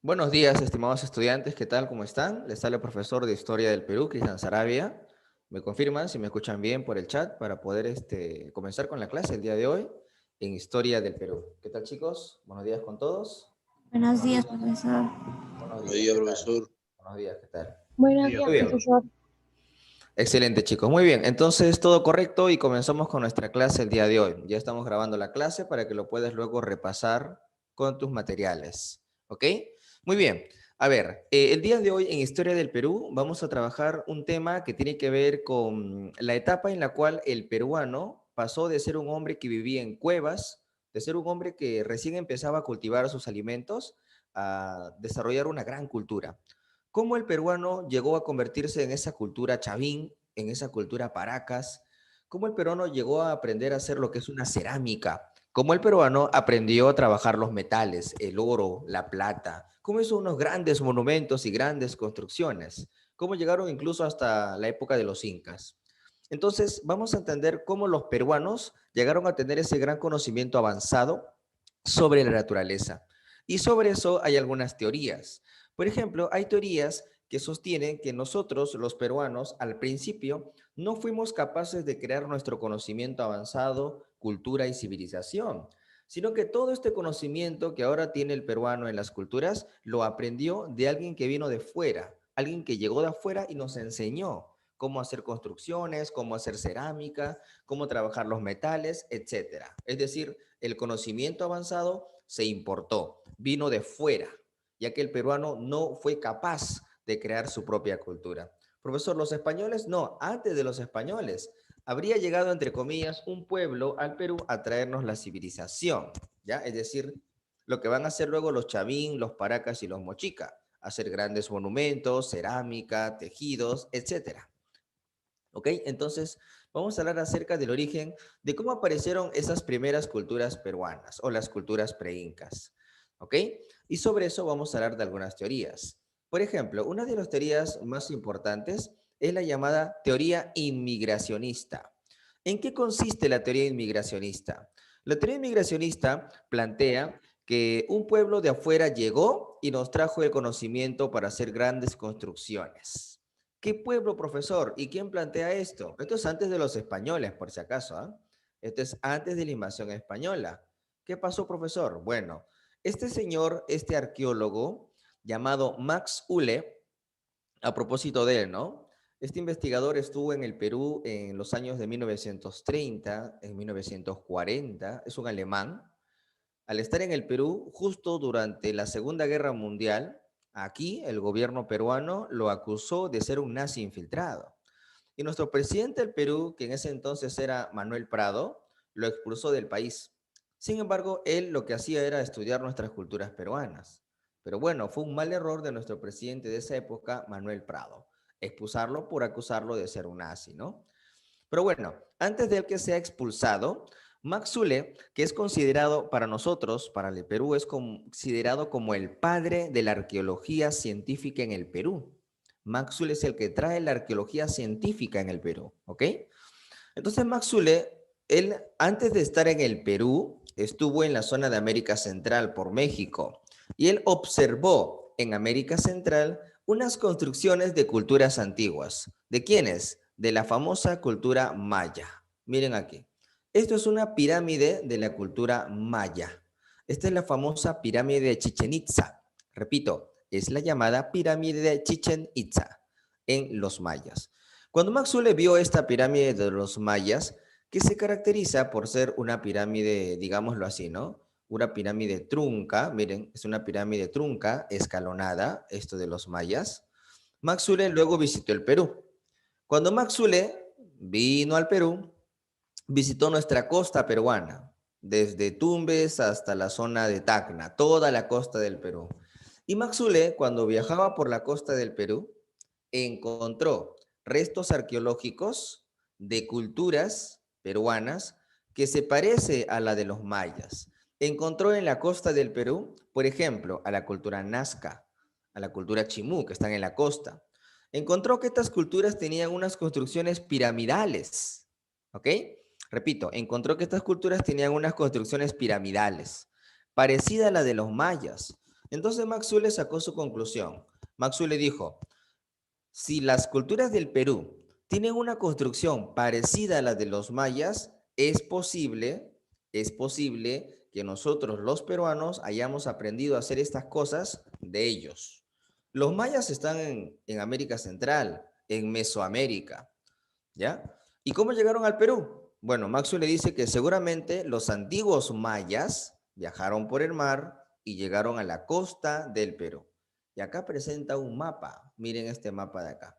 Buenos días, estimados estudiantes, ¿qué tal? ¿Cómo están? Les habla el profesor de Historia del Perú, Cristian Sarabia. Me confirman si me escuchan bien por el chat para poder comenzar con la clase el día de hoy en Historia del Perú. ¿Qué tal, chicos? Buenos días con todos. Buenos días, profesor. Buenos Buen días, día, ¿qué tal? profesor. Buenos días, ¿qué tal? Buenos Día. días, Muy bien. profesor. Excelente, chicos. Muy bien. Entonces, todo correcto y comenzamos con nuestra clase el día de hoy. Ya estamos grabando la clase para que lo puedas luego repasar con tus materiales. ¿Ok? Muy bien. A ver, el día de hoy en Historia del Perú vamos a trabajar un tema que tiene que ver con la etapa en la cual el peruano pasó de ser un hombre que vivía en cuevas, de ser un hombre que recién empezaba a cultivar sus alimentos, a desarrollar una gran cultura. Cómo el peruano llegó a convertirse en esa cultura chavín, en esa cultura paracas, cómo el peruano llegó a aprender a hacer lo que es una cerámica, cómo el peruano aprendió a trabajar los metales, el oro, la plata, cómo hizo unos grandes monumentos y grandes construcciones, cómo llegaron incluso hasta la época de los incas. Entonces, vamos a entender cómo los peruanos llegaron a tener ese gran conocimiento avanzado sobre la naturaleza. Y sobre eso hay algunas teorías. Por ejemplo, hay teorías que sostienen que nosotros, los peruanos, al principio no fuimos capaces de crear nuestro conocimiento avanzado, cultura y civilización, sino que todo este conocimiento que ahora tiene el peruano en las culturas lo aprendió de alguien que vino de fuera, alguien que llegó de afuera y nos enseñó cómo hacer construcciones, cómo hacer cerámica, cómo trabajar los metales, etcétera. Es decir, el conocimiento avanzado se importó, vino de fuera, ya que el peruano no fue capaz de crear su propia cultura. Profesor, los españoles no, antes de los españoles habría llegado, entre comillas, un pueblo al Perú a traernos la civilización, ¿ya? Es decir, lo que van a hacer luego los chavín, los paracas y los mochica, hacer grandes monumentos, cerámica, tejidos, etcétera. ¿Ok? Entonces, vamos a hablar acerca del origen de cómo aparecieron esas primeras culturas peruanas o las culturas preincas. ¿Ok? Y sobre eso vamos a hablar de algunas teorías. Por ejemplo, una de las teorías más importantes es la llamada teoría inmigracionista. ¿En qué consiste la teoría inmigracionista? La teoría inmigracionista plantea que un pueblo de afuera llegó y nos trajo el conocimiento para hacer grandes construcciones. ¿Qué pueblo, profesor? ¿Y quién plantea esto? Esto es antes de los españoles, por si acaso, ¿ah? Esto es antes de la invasión española. ¿Qué pasó, profesor? Bueno, este señor, este arqueólogo llamado Max Ulle, a propósito de él, ¿no? Este investigador estuvo en el Perú en los años de 1930, en 1940, es un alemán. Al estar en el Perú, justo durante la Segunda Guerra Mundial, aquí el gobierno peruano lo acusó de ser un nazi infiltrado. Y nuestro presidente del Perú, que en ese entonces era Manuel Prado, lo expulsó del país. Sin embargo, él lo que hacía era estudiar nuestras culturas peruanas. Pero bueno, fue un mal error de nuestro presidente de esa época, Manuel Prado, expulsarlo por acusarlo de ser un nazi, ¿no? Pero bueno, antes de él que sea expulsado, Max Zule, que es considerado para nosotros, para el Perú, es considerado como el padre de la arqueología científica en el Perú. Max Zule es el que trae la arqueología científica en el Perú, ¿ok? Entonces Max Zule, él antes de estar en el Perú, estuvo en la zona de América Central por México y él observó en América Central unas construcciones de culturas antiguas. ¿De quiénes? De la famosa cultura maya. Miren aquí. Esto es una pirámide de la cultura maya. Esta es la famosa pirámide de Chichen Itza. Repito, es la llamada pirámide de Chichen Itza en los mayas. Cuando Maxwell vio esta pirámide de los mayas, que se caracteriza por ser una pirámide, digámoslo así, ¿no? Una pirámide trunca, miren, es una pirámide trunca, escalonada, esto de los mayas. Maxwell luego visitó el Perú. Cuando Maxwell vino al Perú, visitó nuestra costa peruana, desde Tumbes hasta la zona de Tacna, toda la costa del Perú. Y Maxwell, cuando viajaba por la costa del Perú, encontró restos arqueológicos de culturas peruanas que se parece a la de los mayas. Encontró en la costa del Perú, por ejemplo, a la cultura Nazca, a la cultura Chimú, que están en la costa. Encontró que estas culturas tenían unas construcciones piramidales, ¿ok? Repito, encontró que estas culturas tenían unas construcciones piramidales, parecida a la de los mayas. Entonces Maxwell sacó su conclusión. Maxwell dijo, si las culturas del Perú tienen una construcción parecida a la de los mayas, es posible que nosotros los peruanos hayamos aprendido a hacer estas cosas de ellos. Los mayas están en América Central, en Mesoamérica, ¿ya? ¿Y cómo llegaron al Perú? Bueno, Maxwell le dice que seguramente los antiguos mayas viajaron por el mar y llegaron a la costa del Perú. Y acá presenta un mapa. Miren este mapa de acá.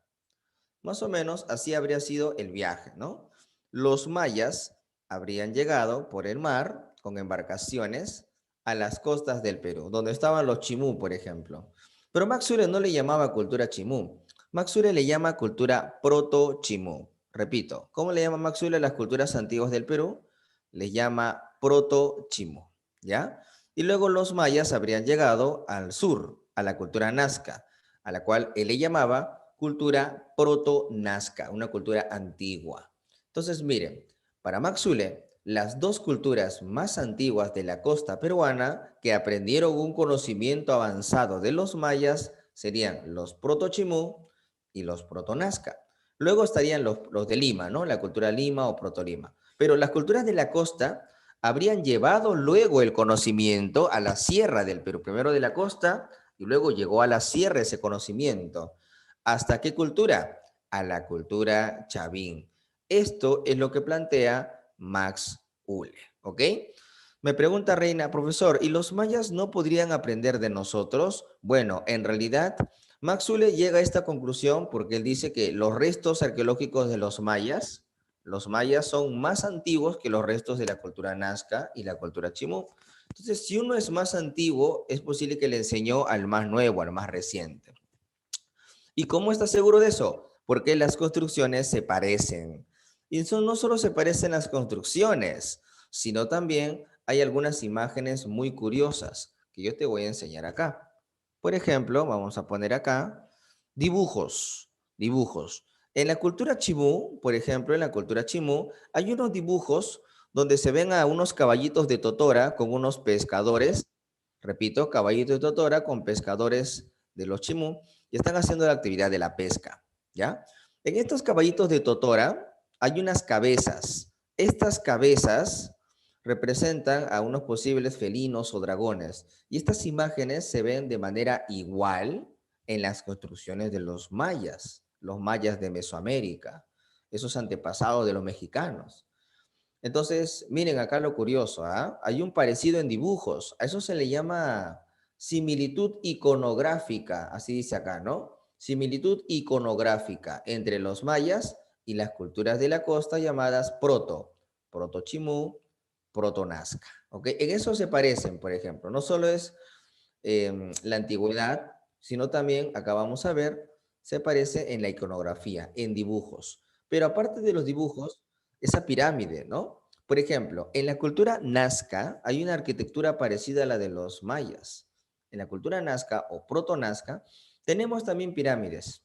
Más o menos así habría sido el viaje, ¿no? Los mayas habrían llegado por el mar con embarcaciones a las costas del Perú, donde estaban los chimú, por ejemplo. Pero Maxure no le llamaba cultura chimú. Maxure le llama cultura proto-chimú. Repito, ¿cómo le llama Maxure a las culturas antiguas del Perú? Le llama proto-chimú, ¿ya? Y luego los mayas habrían llegado al sur, a la cultura nazca, a la cual él le llamaba cultura proto-nazca, una cultura antigua. Entonces, miren, para Max Zule, las dos culturas más antiguas de la costa peruana que aprendieron un conocimiento avanzado de los mayas serían los proto-chimú y los proto-nazca. Luego estarían los de Lima, ¿no? La cultura Lima o proto-Lima. Pero las culturas de la costa habrían llevado luego el conocimiento a la sierra del Perú, primero de la costa y luego llegó a la sierra ese conocimiento. ¿Hasta qué cultura? A la cultura chavín. Esto es lo que plantea Max Uhle, ¿ok? Me pregunta Reina, profesor, ¿y los mayas no podrían aprender de nosotros? Bueno, en realidad, Max Uhle llega a esta conclusión porque él dice que los restos arqueológicos de los mayas son más antiguos que los restos de la cultura nazca y la cultura chimú. Entonces, si uno es más antiguo, es posible que le enseñó al más nuevo, al más reciente. ¿Y cómo estás seguro de eso? Porque las construcciones se parecen. Y eso no solo se parecen las construcciones, sino también hay algunas imágenes muy curiosas que yo te voy a enseñar acá. Por ejemplo, vamos a poner acá dibujos, dibujos. En la cultura chimú, por ejemplo, en la cultura chimú, hay unos dibujos donde se ven a unos caballitos de totora con unos pescadores, repito, caballitos de totora con pescadores de los chimú, y están haciendo la actividad de la pesca, ¿ya? En estos caballitos de totora hay unas cabezas. Estas cabezas representan a unos posibles felinos o dragones. Y estas imágenes se ven de manera igual en las construcciones de los mayas de Mesoamérica, esos antepasados de los mexicanos. Entonces, miren acá lo curioso, ¿ah? Hay un parecido en dibujos. A eso se le llama similitud iconográfica, así dice acá, ¿no? Similitud iconográfica entre los mayas y las culturas de la costa llamadas proto-chimú, proto-nazca, ¿ok? En eso se parecen, por ejemplo. No solo es la antigüedad, sino también, acá vamos a ver, se parece en la iconografía, en dibujos. Pero aparte de los dibujos, esa pirámide, ¿no? Por ejemplo, en la cultura nazca hay una arquitectura parecida a la de los mayas. En la cultura nazca o proto-nazca tenemos también pirámides,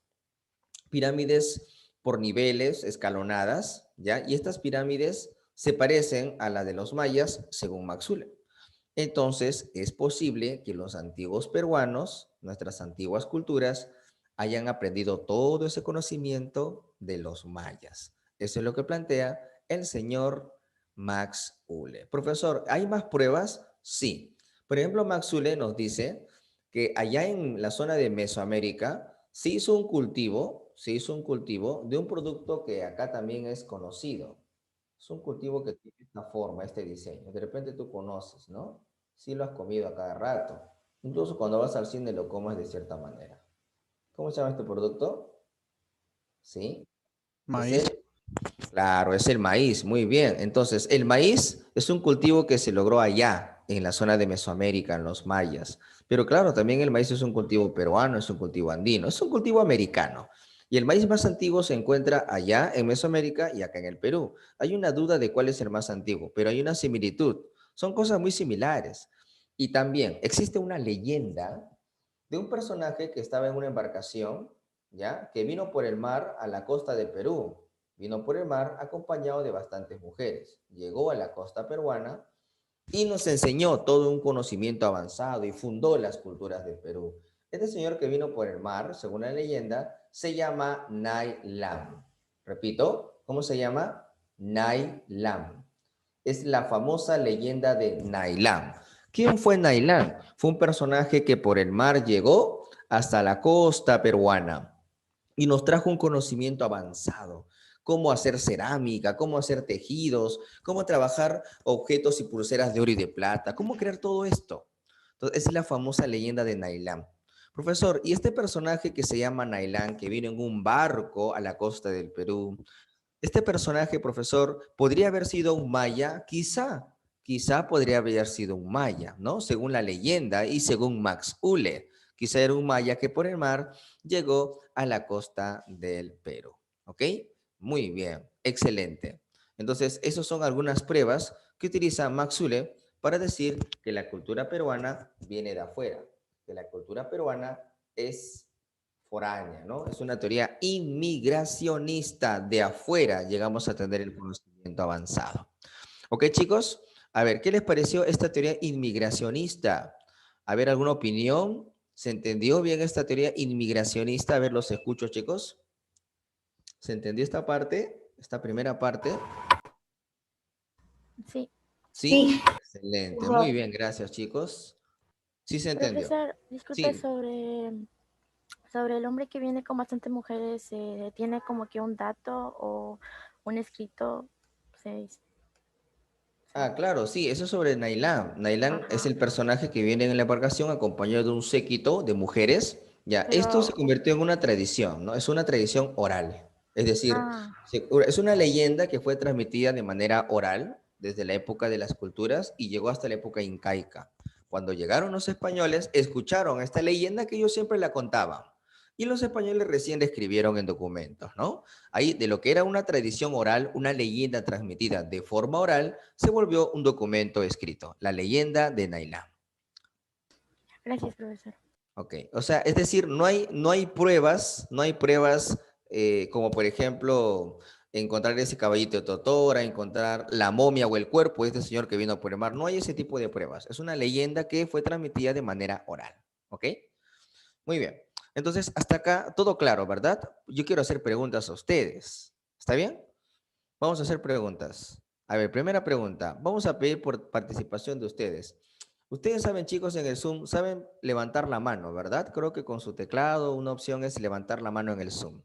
pirámides por niveles, escalonadas, ¿ya? Y estas pirámides se parecen a la de los mayas, según Maxule. Entonces, es posible que los antiguos peruanos, nuestras antiguas culturas, hayan aprendido todo ese conocimiento de los mayas. Eso es lo que plantea el señor Max Uhle. Profesor, ¿hay más pruebas? Sí. Por ejemplo, Max Uhle nos dice que allá en la zona de Mesoamérica se hizo un cultivo de un producto que acá también es conocido. Es un cultivo que tiene esta forma, este diseño. De repente tú conoces, ¿no? Sí lo has comido a cada rato. Incluso cuando vas al cine lo comes de cierta manera. ¿Cómo se llama este producto? ¿Sí? Es Maíz. el, claro, es el maíz. Muy bien. Entonces, el maíz es un cultivo que se logró allá, en la zona de Mesoamérica, en los mayas. Pero claro, también el maíz es un cultivo peruano, es un cultivo andino, es un cultivo americano. Y el maíz más antiguo se encuentra allá en Mesoamérica y acá en el Perú. Hay una duda de cuál es el más antiguo, pero hay una similitud. Son cosas muy similares. Y también existe una leyenda de un personaje que estaba en una embarcación, ¿ya? Que vino por el mar a la costa de Perú. Vino por el mar acompañado de bastantes mujeres. Llegó a la costa peruana y nos enseñó todo un conocimiento avanzado y fundó las culturas del Perú. Este señor que vino por el mar, según la leyenda, se llama Nai Lam. Repito, ¿cómo se llama? Nai Lam. Es la famosa leyenda de Nailam. ¿Quién fue Nailam? Fue un personaje que por el mar llegó hasta la costa peruana y nos trajo un conocimiento avanzado. Cómo hacer cerámica, cómo hacer tejidos, cómo trabajar objetos y pulseras de oro y de plata, cómo crear todo esto. Entonces, esa es la famosa leyenda de Nailam. Profesor, ¿y este personaje que se llama Nailam, que vino en un barco a la costa del Perú, este personaje, profesor, podría haber sido un maya? Quizá podría haber sido un maya, ¿no? Según la leyenda y según Max Ule. Quizá era un maya que por el mar llegó a la costa del Perú, ¿ok? Muy bien, excelente. Entonces, esas son algunas pruebas que utiliza Max Ule para decir que la cultura peruana viene de afuera, que la cultura peruana es foránea, ¿no? Es una teoría inmigracionista de afuera. Llegamos a tener el conocimiento avanzado. ¿Ok, chicos? A ver, ¿qué les pareció esta teoría inmigracionista? A ver, ¿alguna opinión? ¿Se entendió bien esta teoría inmigracionista? A ver, los escucho, chicos. ¿Se entendió esta parte? Esta primera parte. Sí. ¿Sí? Excelente. Muy bien, gracias, chicos. Sí se entendió. Profesor, disculpe Sí. sobre el hombre que viene con bastantes mujeres, ¿tiene como que un dato o un escrito? Se, Ah, claro, sí, eso es sobre Nailan. Nailan es ajá. el personaje que viene en la embarcación acompañado de un séquito de mujeres. Ya, esto se Pero, convirtió en una tradición, ¿no? Es una tradición oral. Es decir, ah, es una leyenda que fue transmitida de manera oral desde la época de las culturas y llegó hasta la época incaica. Cuando llegaron los españoles, escucharon esta leyenda que ellos siempre la contaban. Y los españoles recién la escribieron en documentos, ¿no? Ahí, de lo que era una tradición oral, una leyenda transmitida de forma oral, se volvió un documento escrito, la leyenda de Nailán. gracias, profesor. Ok, o sea, es decir, no hay pruebas como por ejemplo encontrar ese caballito de Totora, encontrar la momia o el cuerpo de este señor que vino por el mar. No hay ese tipo de pruebas. Es una leyenda que fue transmitida de manera oral. ¿Ok? Muy bien. Entonces, hasta acá todo claro, ¿verdad? Yo quiero hacer preguntas a ustedes. ¿Está bien? Vamos a hacer preguntas. A ver, primera pregunta. Vamos a pedir por participación de ustedes. Ustedes saben, chicos, en el Zoom, saben levantar la mano, ¿verdad? Creo que con su teclado una opción es levantar la mano en el Zoom.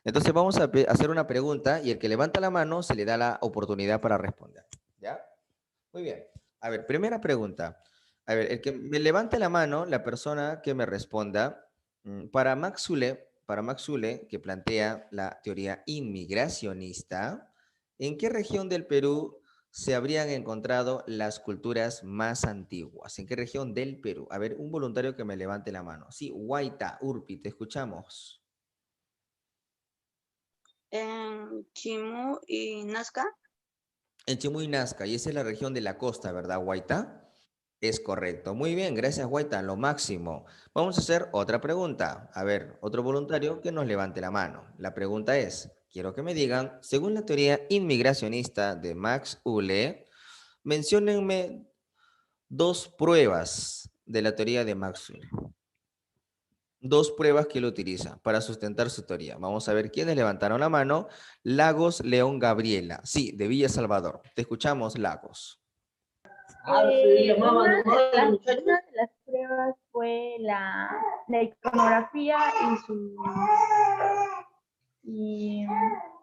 Entonces vamos a hacer una pregunta y el que levanta la mano se le da la oportunidad para responder. ¿Ya? Muy bien. A ver, primera pregunta. A ver, el que me levante la mano, la persona que me responda, para Max Zule, que plantea la teoría inmigracionista, ¿en qué región del Perú se habrían encontrado las culturas más antiguas? ¿En qué región del Perú? A ver, un voluntario que me levante la mano. Sí, Huayta, Urpi, te escuchamos. En Chimu y Nazca. En Chimuy, Nazca, y esa es la región de la costa, ¿verdad, Huayta? Es correcto. Muy bien, gracias, Huayta, lo máximo. Vamos a hacer otra pregunta. A ver, otro voluntario que nos levante la mano. La pregunta es, quiero que me digan, según la teoría inmigracionista de Max Ulle, menciónenme dos pruebas de la teoría de Max Ulle. Dos pruebas que él utiliza para sustentar su teoría. Vamos a ver quiénes levantaron la mano. Lagos, León, Gabriela. Sí, de Villa Salvador. Te escuchamos, Lagos. Una de las pruebas fue la iconografía y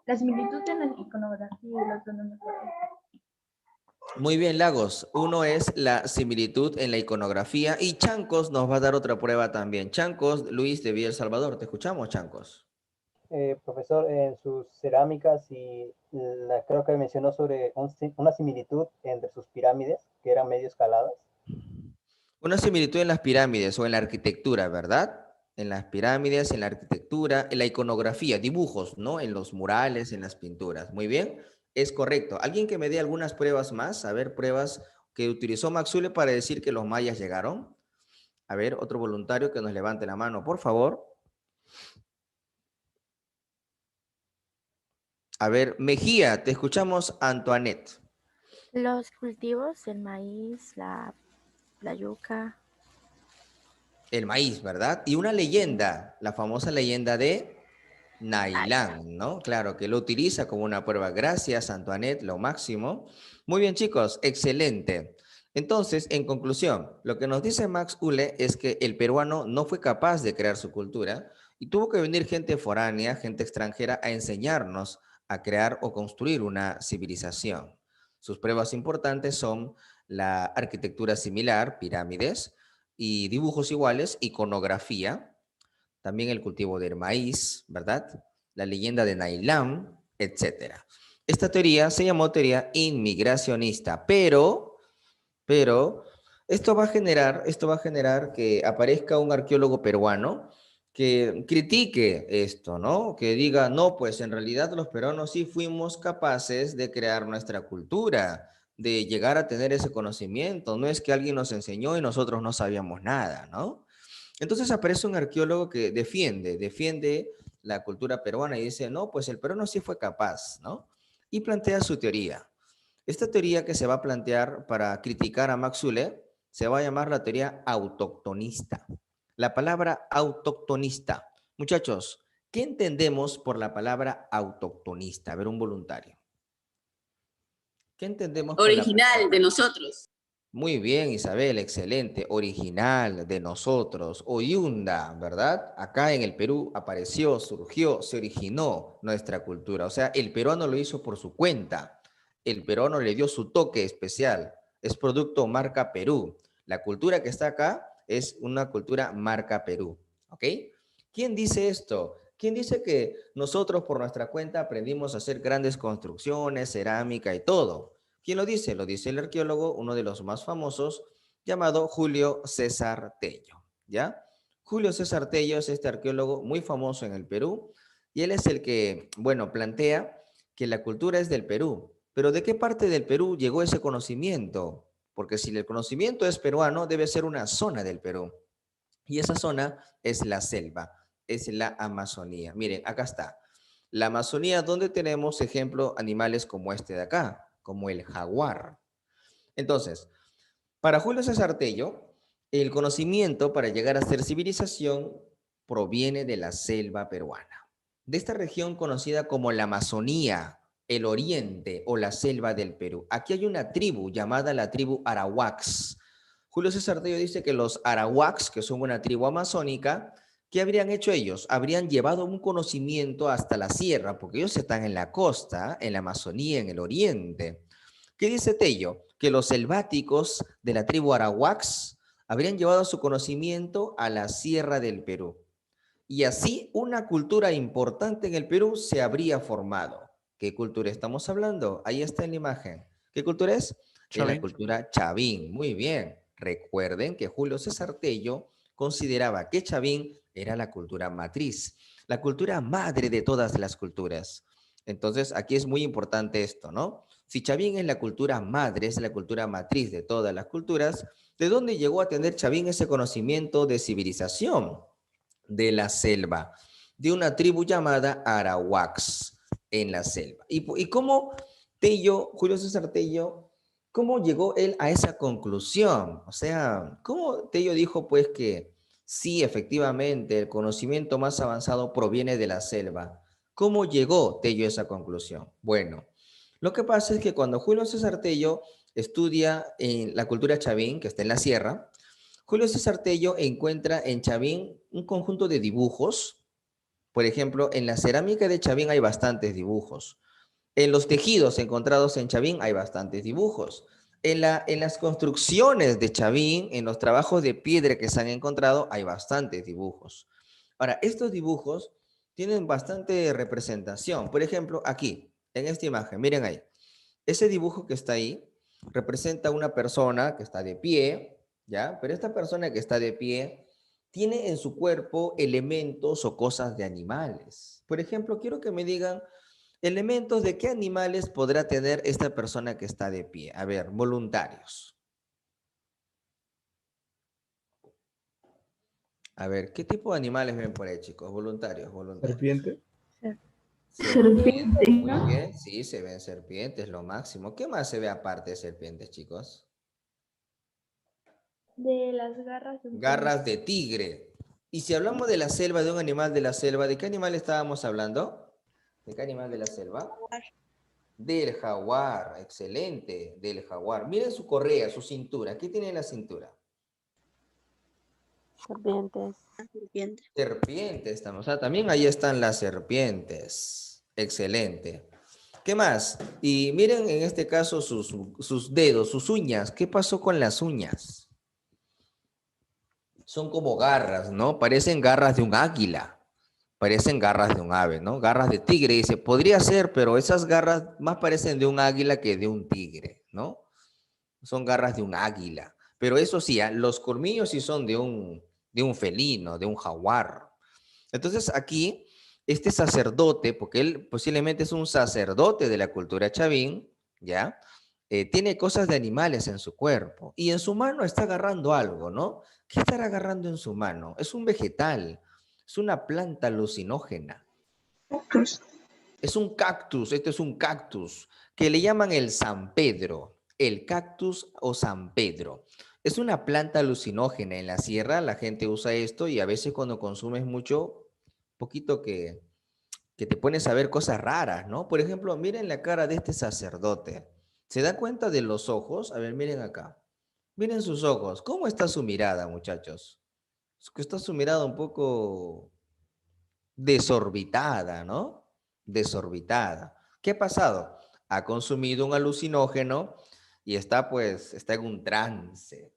la similitud en la iconografía y el otro no me acuerdo. Muy bien, Lagos. Uno es la similitud en la iconografía y Chancos nos va a dar otra prueba también. Chancos, Luis de Villa El Salvador. Te escuchamos, Chancos. Profesor, en sus cerámicas creo que mencionó sobre una similitud entre sus pirámides, que eran medio escaladas. Una similitud en las pirámides o en la arquitectura, ¿verdad? En las pirámides, en la arquitectura, en la iconografía, dibujos, ¿no? En los murales, en las pinturas. Muy bien, es correcto. ¿Alguien que me dé algunas pruebas más? A ver, pruebas que utilizó Maxule para decir que los mayas llegaron. A ver, otro voluntario que nos levante la mano, por favor. A ver, Mejía, te escuchamos, Antoinette. Los cultivos, el maíz, la yuca. El maíz, ¿verdad? Y una leyenda, la famosa leyenda de Nailán, ¿no? Claro, que lo utiliza como una prueba. Gracias, Antoinette, lo máximo. Muy bien, chicos, excelente. Entonces, en conclusión, lo que nos dice Max Uhle es que el peruano no fue capaz de crear su cultura y tuvo que venir gente foránea, gente extranjera, a enseñarnos a crear o construir una civilización. Sus pruebas importantes son la arquitectura similar, pirámides, y dibujos iguales, iconografía, también el cultivo del maíz, ¿verdad? La leyenda de Nailam, etcétera. Esta teoría se llamó teoría inmigracionista, pero esto va a generar que aparezca un arqueólogo peruano que critique esto, ¿no? Que diga, no, pues en realidad los peruanos sí fuimos capaces de crear nuestra cultura, de llegar a tener ese conocimiento. No es que alguien nos enseñó y nosotros no sabíamos nada, ¿no? Entonces aparece un arqueólogo que defiende la cultura peruana y dice, no, pues el peruano sí fue capaz, ¿no? Y plantea su teoría. Esta teoría que se va a plantear para criticar a Max Uhle se va a llamar la teoría autoctonista. La palabra autoctonista. Muchachos, ¿qué entendemos por la palabra autoctonista? A ver, un voluntario. ¿Qué entendemos por la palabra? Original de nosotros. Muy bien, Isabel, excelente. Original de nosotros, oyunda, ¿verdad? Acá en el Perú apareció, surgió, se originó nuestra cultura. O sea, el peruano lo hizo por su cuenta. El peruano le dio su toque especial. Es producto marca Perú. La cultura que está acá es una cultura marca Perú. ¿Ok? ¿Quién dice esto? ¿Quién dice que nosotros por nuestra cuenta aprendimos a hacer grandes construcciones, cerámica y todo? ¿Quién lo dice? Lo dice el arqueólogo, uno de los más famosos, llamado Julio César Tello, ¿ya? Julio César Tello es este arqueólogo muy famoso en el Perú y él es el que, bueno, plantea que la cultura es del Perú. Pero ¿de qué parte del Perú llegó ese conocimiento? Porque si el conocimiento es peruano, debe ser una zona del Perú. Y esa zona es la selva, es la Amazonía. Miren, acá está. La Amazonía, donde tenemos ejemplo animales como este de acá, como el jaguar. Entonces, para Julio César Tello, el conocimiento para llegar a ser civilización proviene de la selva peruana, de esta región conocida como la Amazonía, el oriente o la selva del Perú. Aquí hay una tribu llamada la tribu Arawaks. Julio César Tello dice que los Arawaks, que son una tribu amazónica, ¿qué habrían hecho ellos? Habrían llevado un conocimiento hasta la sierra, porque ellos están en la costa, en la Amazonía, en el oriente. ¿Qué dice Tello? Que los selváticos de la tribu Arawaks habrían llevado su conocimiento a la sierra del Perú. Y así una cultura importante en el Perú se habría formado. ¿Qué cultura estamos hablando? Ahí está en la imagen. ¿Qué cultura es? Es la cultura chavín. Muy bien. Recuerden que Julio César Tello consideraba que chavín era la cultura matriz, la cultura madre de todas las culturas. Entonces, aquí es muy importante esto, ¿no? Si chavín es la cultura madre, es la cultura matriz de todas las culturas, ¿de dónde llegó a tener chavín ese conocimiento de civilización? De la selva, de una tribu llamada Arawaks en la selva. ¿Y cómo Tello, Julio César Tello, cómo llegó él a esa conclusión? O sea, ¿cómo Tello dijo pues que sí, efectivamente, el conocimiento más avanzado proviene de la selva? ¿Cómo llegó Tello a esa conclusión? Bueno, lo que pasa es que cuando Julio César Tello estudia en la cultura chavín, que está en la sierra, Julio César Tello encuentra en Chavín un conjunto de dibujos. Por ejemplo, en la cerámica de Chavín hay bastantes dibujos. En los tejidos encontrados en Chavín hay bastantes dibujos. En las construcciones de Chavín, en los trabajos de piedra que se han encontrado, hay bastantes dibujos. Ahora, estos dibujos tienen bastante representación. Por ejemplo, aquí, en esta imagen, miren ahí. Ese dibujo que está ahí representa a una persona que está de pie, ¿ya? Pero esta persona que está de pie tiene en su cuerpo elementos o cosas de animales. Por ejemplo, quiero que me digan elementos de qué animales podrá tener esta persona que está de pie. A ver, voluntarios. A ver, ¿qué tipo de animales ven por ahí, chicos? Voluntarios, voluntarios. Serpiente. Serpiente, Muy ¿no? bien, sí, se ven serpientes, lo máximo. ¿Qué más se ve aparte de serpientes, chicos? De las garras de un tigre. Garras de tigre. Y si hablamos de la selva, de un animal de la selva, ¿de qué animal estábamos hablando? ¿De qué animal de la selva? Del jaguar, excelente, del jaguar. Miren su correa, su cintura. ¿Qué tiene en la cintura? Serpientes. Serpiente. Serpientes, estamos. Ah, también ahí están las serpientes. Excelente. ¿Qué más? Y miren en este caso sus dedos, sus uñas. ¿Qué pasó con las uñas? Son como garras, ¿no? Parecen garras de un águila. Parecen garras de un ave, ¿no? Garras de tigre. Dice, podría ser, pero esas garras más parecen de un águila que de un tigre, ¿no? Son garras de un águila. Pero eso sí, los colmillos sí son de un felino, de un jaguar. Entonces aquí, este sacerdote, porque él posiblemente es un sacerdote de la cultura chavín, ¿ya? Tiene cosas de animales en su cuerpo y en su mano está agarrando algo, ¿no? ¿Qué estará agarrando en su mano? Es un vegetal, es una planta alucinógena. Es un cactus, este es un cactus, que le llaman el San Pedro, el cactus o San Pedro. Es una planta alucinógena. En la sierra la gente usa esto y a veces cuando consumes mucho, poquito que te pones a ver cosas raras, ¿no? Por ejemplo, miren la cara de este sacerdote. ¿Se da cuenta de los ojos? A ver, miren acá. Miren sus ojos. ¿Cómo está su mirada, muchachos? Es que está su mirada un poco desorbitada, ¿no? Desorbitada. ¿Qué ha pasado? Ha consumido un alucinógeno y está, pues, está en un trance.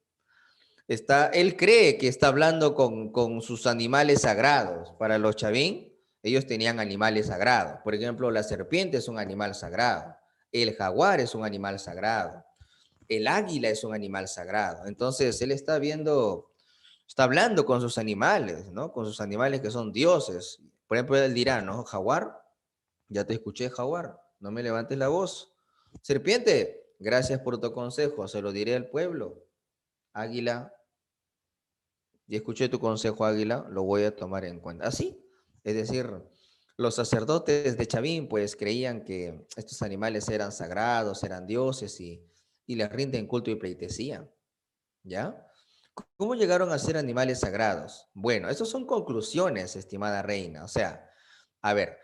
Él cree que está hablando con sus animales sagrados. Para los chavín, ellos tenían animales sagrados. Por ejemplo, la serpiente es un animal sagrado. El jaguar es un animal sagrado. El águila es un animal sagrado. Entonces, él está viendo, está hablando con sus animales, ¿no? Con sus animales que son dioses. Por ejemplo, él dirá, ¿no? Jaguar, ya te escuché, jaguar, no me levantes la voz. Serpiente, gracias por tu consejo, se lo diré al pueblo. Águila, y escuché tu consejo, Águila, lo voy a tomar en cuenta. Así, es decir, los sacerdotes de Chavín pues creían que estos animales eran sagrados, eran dioses y les rinden culto y pleitesía, ¿ya? ¿Cómo llegaron a ser animales sagrados? Bueno, esas son conclusiones, estimada reina. O sea, a ver,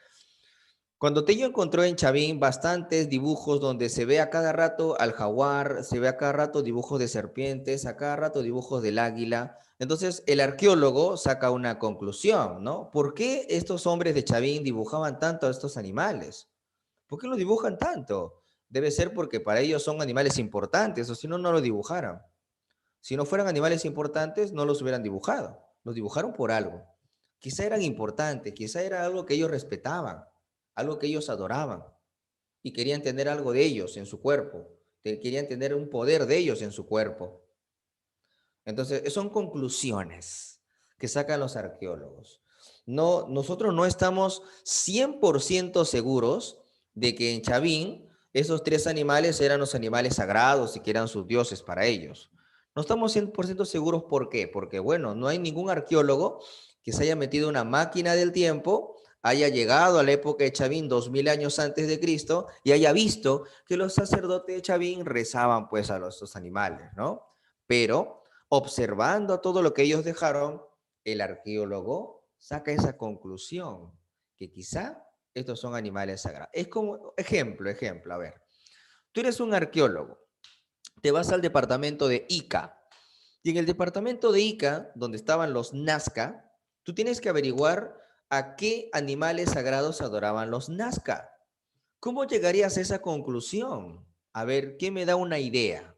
cuando Tello encontró en Chavín bastantes dibujos donde se ve a cada rato al jaguar, se ve a cada rato dibujos de serpientes, a cada rato dibujos del águila. Entonces el arqueólogo saca una conclusión, ¿no? ¿Por qué estos hombres de Chavín dibujaban tanto a estos animales? ¿Por qué los dibujan tanto? Debe ser porque para ellos son animales importantes, o si no, no los dibujaran. Si no fueran animales importantes, no los hubieran dibujado. Los dibujaron por algo. Quizá eran importantes, quizá era algo que ellos respetaban, algo que ellos adoraban y querían tener algo de ellos en su cuerpo, querían tener un poder de ellos en su cuerpo. Entonces, son conclusiones que sacan los arqueólogos. No, nosotros no estamos 100% seguros de que en Chavín esos tres animales eran los animales sagrados y que eran sus dioses para ellos. No estamos 100% seguros, ¿por qué? Porque, bueno, no hay ningún arqueólogo que se haya metido una máquina del tiempo, haya llegado a la época de Chavín 2000 años antes de Cristo y haya visto que los sacerdotes de Chavín rezaban pues a los animales, ¿no? Pero observando todo lo que ellos dejaron, el arqueólogo saca esa conclusión, que quizá estos son animales sagrados. Es como, ejemplo, a ver, tú eres un arqueólogo, te vas al departamento de Ica, y en el departamento de Ica, donde estaban los Nazca, tú tienes que averiguar a qué animales sagrados adoraban los Nazca. ¿Cómo llegarías a esa conclusión? A ver, ¿qué me da una idea?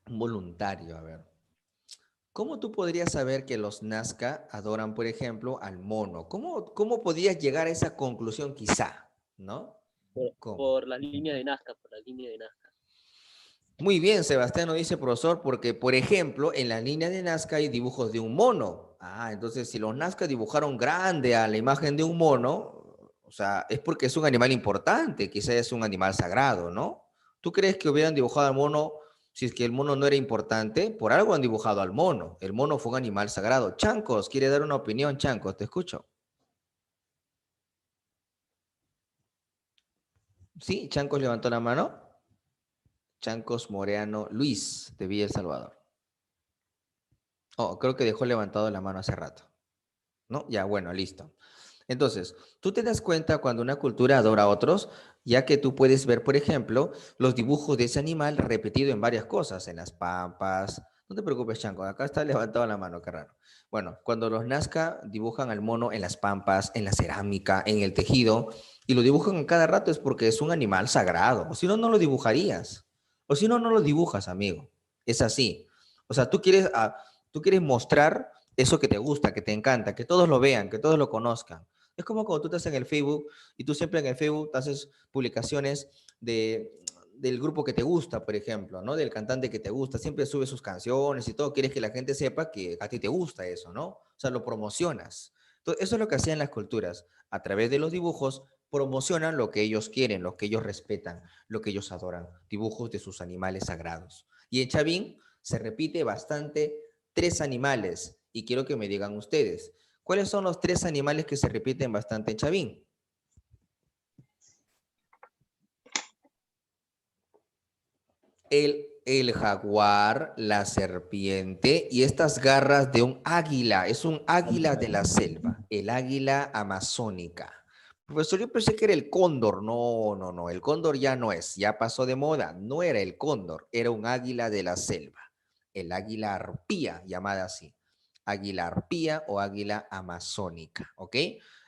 Un voluntario, a ver. ¿Cómo tú podrías saber que los Nazca adoran, por ejemplo, al mono? ¿Cómo podrías llegar a esa conclusión quizá? ¿No? ¿Cómo? Por la línea de Nazca, por la línea de Nazca. Muy bien, Sebastián nos dice, profesor, porque, por ejemplo, en la línea de Nazca hay dibujos de un mono. Ah, entonces, si los Nazca dibujaron grande a la imagen de un mono, o sea, es porque es un animal importante, quizás es un animal sagrado, ¿no? ¿Tú crees que hubieran dibujado al mono Si es que el mono no era importante, por algo han dibujado al mono. El mono fue un animal sagrado. Chancos, ¿quiere dar una opinión, Chancos? Te escucho. ¿Sí? ¿Chancos levantó la mano? Chancos Moreano Luis, de Villa El Salvador. Oh, creo que dejó levantado la mano hace rato. ¿No? Ya, bueno, listo. Entonces, tú te das cuenta cuando una cultura adora a otros, ya que tú puedes ver, por ejemplo, los dibujos de ese animal repetido en varias cosas, en las pampas. No te preocupes, Chanco, acá está levantado la mano, qué raro. Bueno, cuando los Nazca dibujan al mono en las pampas, en la cerámica, en el tejido, y lo dibujan a cada rato es porque es un animal sagrado, o si no, no lo dibujarías. O si no, no lo dibujas, amigo. Es así. O sea, tú quieres mostrar eso que te gusta, que te encanta, que todos lo vean, que todos lo conozcan. Es como cuando tú estás en el Facebook y tú siempre en el Facebook te haces publicaciones del grupo que te gusta, por ejemplo, ¿no? Del cantante que te gusta, siempre subes sus canciones y todo, quieres que la gente sepa que a ti te gusta eso, ¿no? O sea, lo promocionas. Entonces, eso es lo que hacían las culturas. A través de los dibujos promocionan lo que ellos quieren, lo que ellos respetan, lo que ellos adoran, dibujos de sus animales sagrados. Y en Chavín se repite bastante 3 animales, y quiero que me digan ustedes, ¿cuáles son los 3 animales que se repiten bastante en Chavín? El jaguar, la serpiente y estas garras de un águila. Es un águila de la selva, el águila amazónica. Profesor, yo pensé que era el cóndor. No, no, no, el cóndor ya no es, ya pasó de moda. No era el cóndor, era un águila de la selva. El águila arpía, llamada así. Águila arpía o águila amazónica, ¿ok?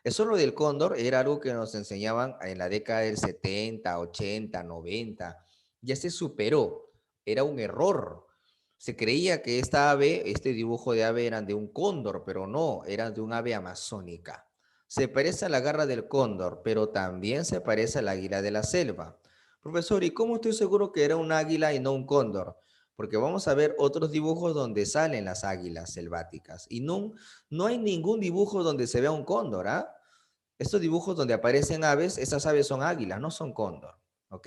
Eso lo del cóndor era algo que nos enseñaban en la década del 70, 80, 90. Ya se superó, era un error. Se creía que esta ave, este dibujo de ave eran de un cóndor, pero no, eran de un ave amazónica. Se parece a la garra del cóndor, pero también se parece al águila de la selva. Profesor, ¿y cómo estoy seguro que era un águila y no un cóndor? Porque vamos a ver otros dibujos donde salen las águilas selváticas. Y no hay ningún dibujo donde se vea un cóndor, ¿ah? Estos dibujos donde aparecen aves, esas aves son águilas, no son cóndor, ¿ok?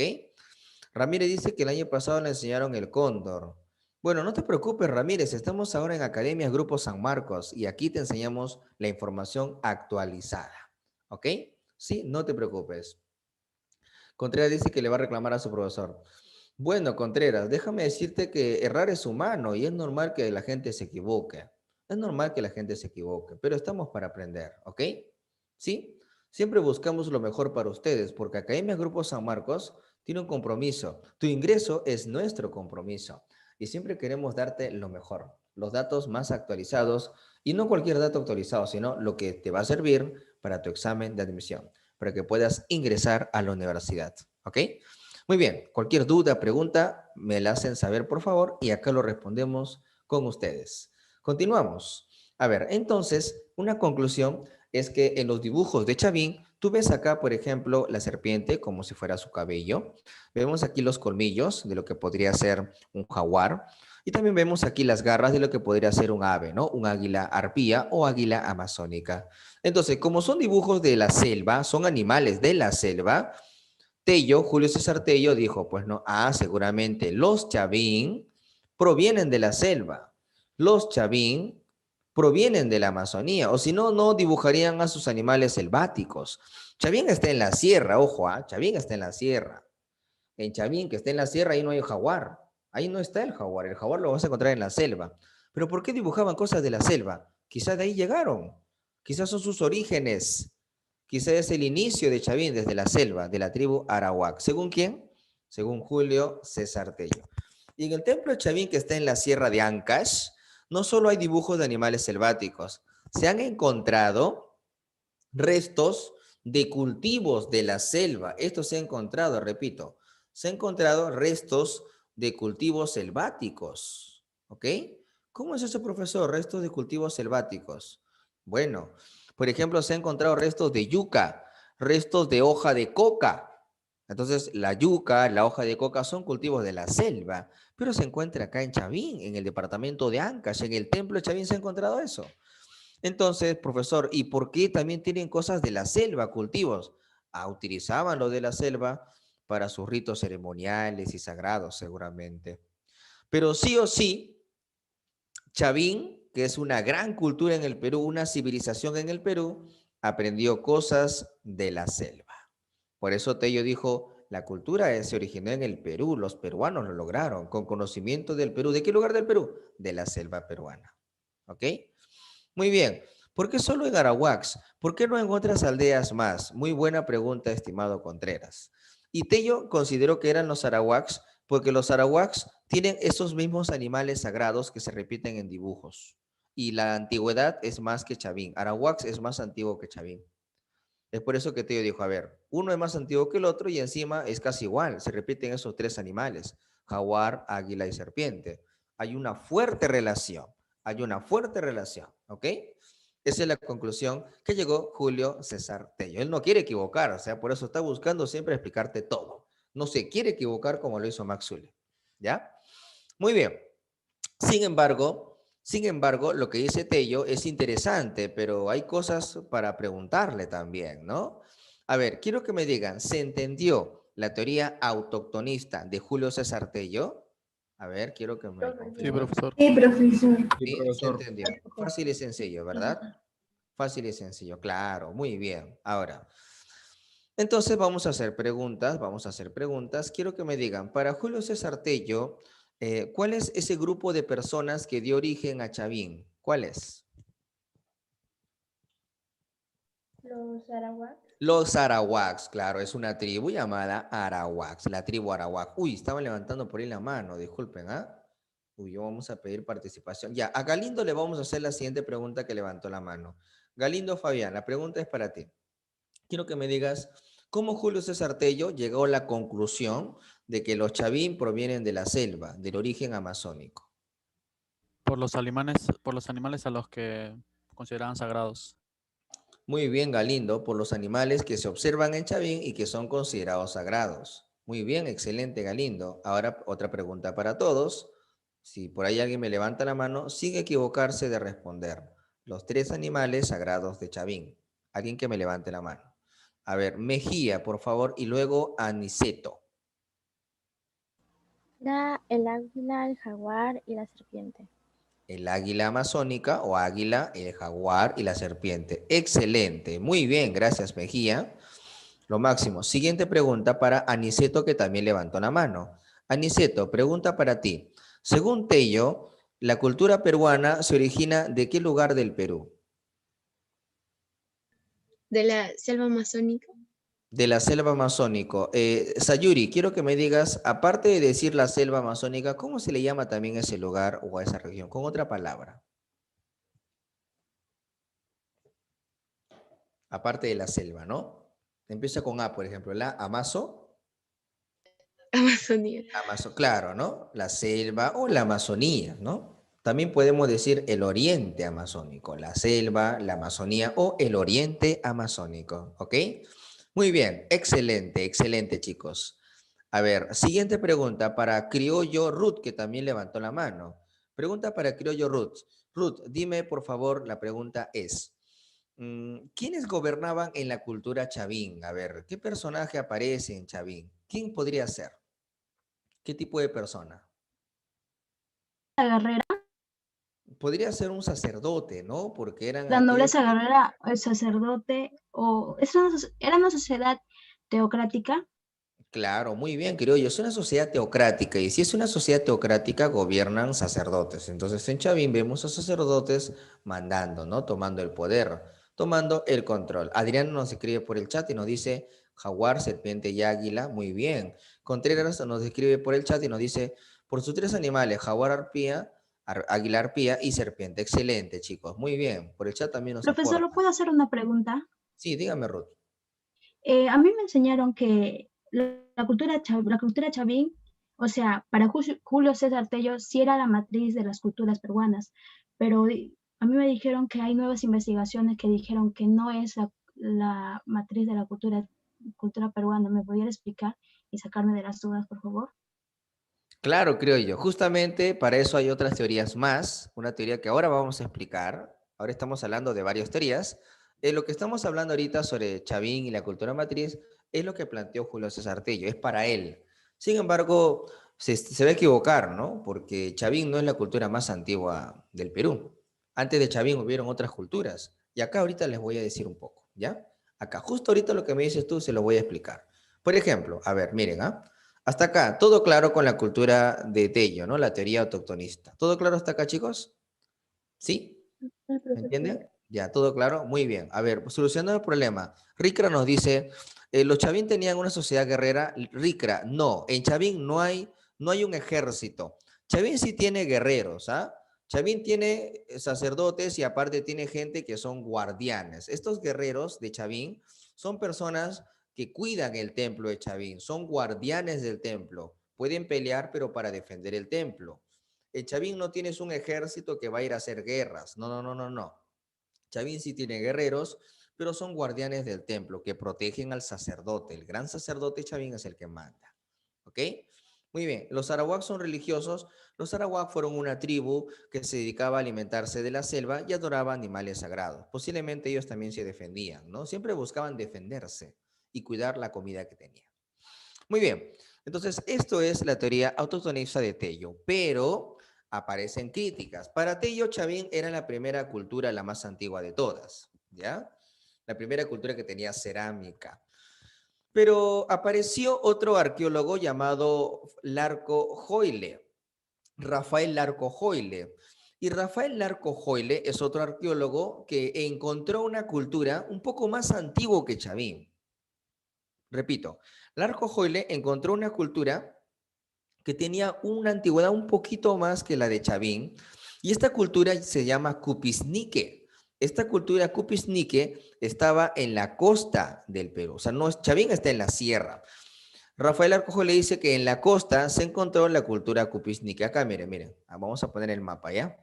Ramírez dice que el año pasado le enseñaron el cóndor. Bueno, no te preocupes, Ramírez, estamos ahora en Academias Grupo San Marcos y aquí te enseñamos la información actualizada, ¿ok? Sí, no te preocupes. Contreras dice que le va a reclamar a su profesor. Bueno, Contreras, déjame decirte que errar es humano y es normal que la gente se equivoque. Es normal que la gente se equivoque, pero estamos para aprender, ¿ok? ¿Sí? Siempre buscamos lo mejor para ustedes, porque Academia Grupo San Marcos tiene un compromiso. Tu ingreso es nuestro compromiso y siempre queremos darte lo mejor, los datos más actualizados y no cualquier dato actualizado, sino lo que te va a servir para tu examen de admisión, para que puedas ingresar a la universidad, ¿ok? Muy bien, cualquier duda, pregunta, me la hacen saber, por favor, y acá lo respondemos con ustedes. Continuamos. A ver, entonces, una conclusión es que en los dibujos de Chavín, tú ves acá, por ejemplo, la serpiente como si fuera su cabello. Vemos aquí los colmillos de lo que podría ser un jaguar. Y también vemos aquí las garras de lo que podría ser un ave, ¿no? Un águila arpía o águila amazónica. Entonces, como son dibujos de la selva, son animales de la selva, Tello, Julio César Tello dijo, pues no, seguramente los Chavín provienen de la selva. Los Chavín provienen de la Amazonía, o si no, no dibujarían a sus animales selváticos. Chavín está en la sierra, ojo, Chavín está en la sierra. En Chavín, que está en la sierra, ahí no hay jaguar. Ahí no está el jaguar lo vas a encontrar en la selva. Pero ¿por qué dibujaban cosas de la selva? Quizás de ahí llegaron, quizás son sus orígenes. Quizás es el inicio de Chavín desde la selva, de la tribu Arawak. ¿Según quién? Según Julio César Tello. Y en el templo de Chavín, que está en la sierra de Ancash, no solo hay dibujos de animales selváticos, se han encontrado restos de cultivos de la selva. Esto se ha encontrado, repito, se han encontrado restos de cultivos selváticos. ¿Ok? ¿Cómo es eso, profesor? Restos de cultivos selváticos. Bueno, por ejemplo, se han encontrado restos de yuca, restos de hoja de coca. Entonces, la yuca, la hoja de coca son cultivos de la selva, pero se encuentra acá en Chavín, en el departamento de Ancash, en el templo de Chavín se ha encontrado eso. Entonces, profesor, ¿y por qué también tienen cosas de la selva, cultivos? Utilizaban lo de la selva para sus ritos ceremoniales y sagrados, seguramente. Pero sí o sí, Chavín, que es una gran cultura en el Perú, una civilización en el Perú, aprendió cosas de la selva. Por eso Tello dijo, la cultura se originó en el Perú, los peruanos lo lograron, con conocimiento del Perú. ¿De qué lugar del Perú? De la selva peruana. ¿Ok? Muy bien. ¿Por qué solo en Arahuax? ¿Por qué no en otras aldeas más? Muy buena pregunta, estimado Contreras. Y Tello consideró que eran los Arahuax porque los Arahuax tienen esos mismos animales sagrados que se repiten en dibujos. Y la antigüedad es más que Chavín. Arahuax es más antiguo que Chavín. Es por eso que Tello dijo, a ver, uno es más antiguo que el otro y encima es casi igual. Se repiten esos tres animales, jaguar, águila y serpiente. Hay una fuerte relación. Hay una fuerte relación, ¿ok? Esa es la conclusión que llegó Julio César Tello. Él no quiere equivocar, o sea, por eso está buscando siempre explicarte todo. No se quiere equivocar como lo hizo Max Zulle, ¿ya? Muy bien. Sin embargo, lo que dice Tello es interesante, pero hay cosas para preguntarle también, ¿no? A ver, quiero que me digan, ¿se entendió la teoría autoctonista de Julio César Tello? A ver, quiero que me Sí, confirmen. profesor. Sí, profesor. Sí, se entendió. Fácil y sencillo, ¿verdad? Fácil y sencillo, claro, muy bien. Ahora, entonces vamos a hacer preguntas. Quiero que me digan, para Julio César Tello, ¿cuál es ese grupo de personas que dio origen a Chavín? ¿Cuál es? Los arahuacos. Los Arawaks, claro, es una tribu llamada Arawaks, la tribu Arawak. Uy, estaban levantando por ahí la mano, disculpen, ¿ah? Uy, yo vamos a pedir participación. Ya, a Galindo le vamos a hacer la siguiente pregunta que levantó la mano. Galindo Fabián, la pregunta es para ti. Quiero que me digas cómo Julio César Tello llegó a la conclusión de que los Chavín provienen de la selva, del origen amazónico. Por los animales a los que consideraban sagrados. Muy bien, Galindo, por los animales que se observan en Chavín y que son considerados sagrados. Muy bien, excelente, Galindo. Ahora otra pregunta para todos. Si por ahí alguien me levanta la mano, sin equivocarse de responder. Los tres animales sagrados de Chavín. Alguien que me levante la mano. A ver, Mejía, por favor, y luego Aniceto. El águila, el jaguar y la serpiente. El águila amazónica o águila, el jaguar y la serpiente. Excelente, muy bien, gracias Mejía. Lo máximo. Siguiente pregunta para Aniceto, que también levantó la mano. Aniceto, pregunta para ti. Según Tello, la cultura peruana se origina ¿de qué lugar del Perú? De la selva amazónica. De la selva amazónica. Sayuri, quiero que me digas, aparte de decir la selva amazónica, ¿cómo se le llama también a ese lugar o a esa región? Con otra palabra. Aparte de la selva, ¿no? Empieza con A, por ejemplo, la Amazonía. Claro, ¿no? La selva o la Amazonía, ¿no? También podemos decir el oriente amazónico, la selva, la Amazonía o el oriente amazónico, ¿ok? Muy bien, excelente, excelente, chicos. A ver, siguiente pregunta para Criollo Ruth, que también levantó la mano. Pregunta para Criollo Ruth. Ruth, dime, por favor, la pregunta es, ¿quiénes gobernaban en la cultura Chavín? A ver, ¿qué personaje aparece en Chavín? ¿Quién podría ser? ¿Qué tipo de persona? La guerrera, Podría ser un sacerdote, ¿no? Porque eran la aquellos... nobleza guerrera, el sacerdote, era una sociedad teocrática. Claro, muy bien, criollo. Es una sociedad teocrática y si es una sociedad teocrática, gobiernan sacerdotes. Entonces en Chavín vemos a sacerdotes mandando, ¿no? Tomando el poder, tomando el control. Adrián nos escribe por el chat y nos dice jaguar, serpiente y águila. Muy bien. Contreras nos escribe por el chat y nos dice por sus tres animales, jaguar, arpía, águila, arpía y serpiente. Excelente, chicos. Muy bien. Por el chat también nos Profesor, ¿le aporta. puedo hacer una pregunta? Sí, dígame, Ruth. A mí me enseñaron que la cultura chavín, o sea, para Julio César Tello sí era la matriz de las culturas peruanas, pero a mí me dijeron que hay nuevas investigaciones que dijeron que no es la matriz de la cultura peruana. ¿Me podría explicar y sacarme de las dudas, por favor? Claro, creo yo. Justamente para eso hay otras teorías más, una teoría que ahora vamos a explicar. Ahora estamos hablando de varias teorías. Lo que estamos hablando ahorita sobre Chavín y la cultura matriz es lo que planteó Julio César Tello, es para él. Sin embargo, se va a equivocar, ¿no? Porque Chavín no es la cultura más antigua del Perú. Antes de Chavín hubieron otras culturas. Y acá ahorita les voy a decir un poco, ¿ya? Acá, justo ahorita lo que me dices tú, se lo voy a explicar. Por ejemplo, a ver, miren, ¿ah? Hasta acá, todo claro con la cultura de Tello, ¿no? La teoría autoctonista. ¿Todo claro hasta acá, chicos? ¿Sí? ¿Me entienden? Ya, todo claro. Muy bien. A ver, solucionando el problema. Ricra nos dice, los Chavín tenían una sociedad guerrera. Ricra, no. En Chavín no hay un ejército. Chavín sí tiene guerreros, ¿ah? Chavín tiene sacerdotes y aparte tiene gente que son guardianes. Estos guerreros de Chavín son personas que cuidan el templo de Chavín, son guardianes del templo. Pueden pelear, pero para defender el templo. En Chavín no tienes un ejército que va a ir a hacer guerras. No, no, no, no, no. Chavín sí tiene guerreros, pero son guardianes del templo que protegen al sacerdote. El gran sacerdote Chavín es el que manda. ¿Ok? Muy bien. Los arawak son religiosos. Los arawak fueron una tribu que se dedicaba a alimentarse de la selva y adoraba animales sagrados. Posiblemente ellos también se defendían, ¿no? Siempre buscaban defenderse y cuidar la comida que tenían. Muy bien. Entonces, esto es la teoría autoctonista de Tello, pero aparecen críticas. Para Tello, Chavín era la primera cultura, la más antigua de todas, ¿ya? La primera cultura que tenía cerámica. Pero apareció otro arqueólogo llamado Larco Joyle, Rafael Larco Joyle. Y Rafael Larco Joyle es otro arqueólogo que encontró una cultura un poco más antigua que Chavín. Repito, Larco Joyle encontró una cultura que tenía una antigüedad un poquito más que la de Chavín, y esta cultura se llama Cupisnique. Esta cultura Cupisnique estaba en la costa del Perú, o sea, no, Chavín está en la sierra. Rafael Arcojo le dice que en la costa se encontró la cultura Cupisnique. Acá, miren, miren, vamos a poner el mapa, ¿ya?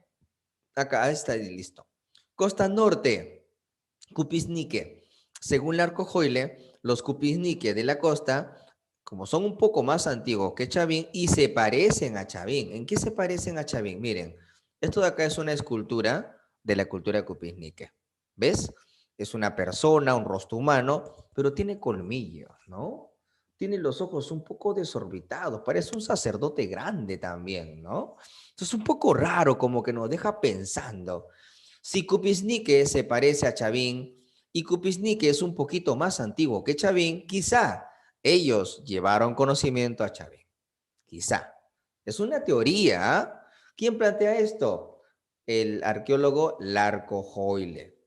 Acá está listo. Costa norte, Cupisnique. Según Larco Joyle, los Cupisnique de la costa, como son un poco más antiguos que Chavín y se parecen a Chavín. ¿En qué se parecen a Chavín? Miren, esto de acá es una escultura de la cultura Cupisnique. ¿Ves? Es una persona, un rostro humano, pero tiene colmillos, ¿no? Tiene los ojos un poco desorbitados, parece un sacerdote grande también, ¿no? Entonces, un poco raro, como que nos deja pensando. Si Cupisnique se parece a Chavín y Cupisnique es un poquito más antiguo que Chavín, quizá ellos llevaron conocimiento a Chavín. Quizá. Es una teoría. ¿Ah? ¿Quién plantea esto? El arqueólogo Larco Joyle.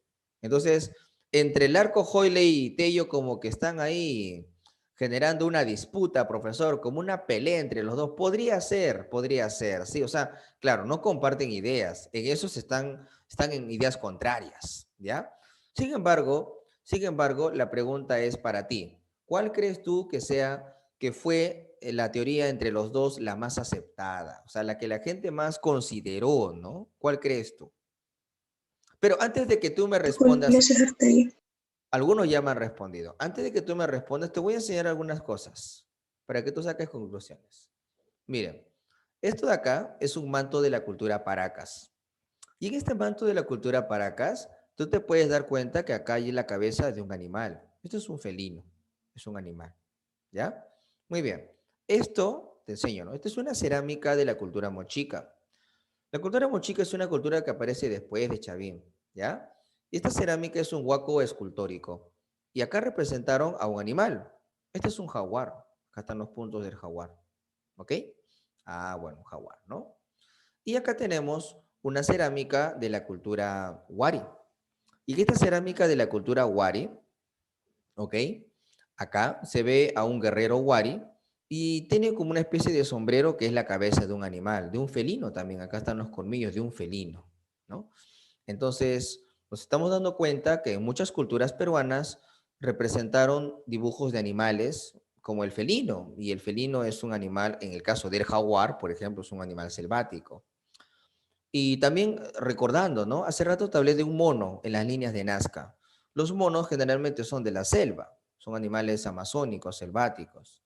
Entonces, entre Larco Joyle y Tello como que están ahí generando una disputa, profesor, como una pelea entre los dos. Podría ser, sí. O sea, claro, no comparten ideas. En eso están en ideas contrarias, ¿ya? Sin embargo, la pregunta es para ti. ¿Cuál crees tú que fue la teoría entre los dos la más aceptada? O sea, la que la gente más consideró, ¿no? ¿Cuál crees tú? Pero antes de que tú me respondas, algunos ya me han respondido. Antes de que tú me respondas, te voy a enseñar algunas cosas para que tú saques conclusiones. Miren, esto de acá es un manto de la cultura Paracas. Y en este manto de la cultura Paracas, tú te puedes dar cuenta que acá hay la cabeza de un animal. Esto es un felino, es un animal. ¿Ya? Muy bien. Esto, te enseño, ¿no? Esta es una cerámica de la cultura mochica. La cultura mochica es una cultura que aparece después de Chavín, ¿ya? Y esta cerámica es un huaco escultórico. Y acá representaron a un animal. Este es un jaguar. Acá están los puntos del jaguar. ¿Ok? Ah, bueno, un jaguar, ¿no? Y acá tenemos una cerámica de la cultura Wari. Y esta cerámica de la cultura Wari, ¿ok? Acá se ve a un guerrero Wari y tiene como una especie de sombrero que es la cabeza de un animal, de un felino también. Acá están los colmillos de un felino, ¿no? Entonces, nos estamos dando cuenta que en muchas culturas peruanas representaron dibujos de animales como el felino, y el felino es un animal, en el caso del jaguar, por ejemplo, es un animal selvático. Y también recordando, ¿no? Hace rato te hablé de un mono en las líneas de Nazca. Los monos generalmente son de la selva, son animales amazónicos, selváticos.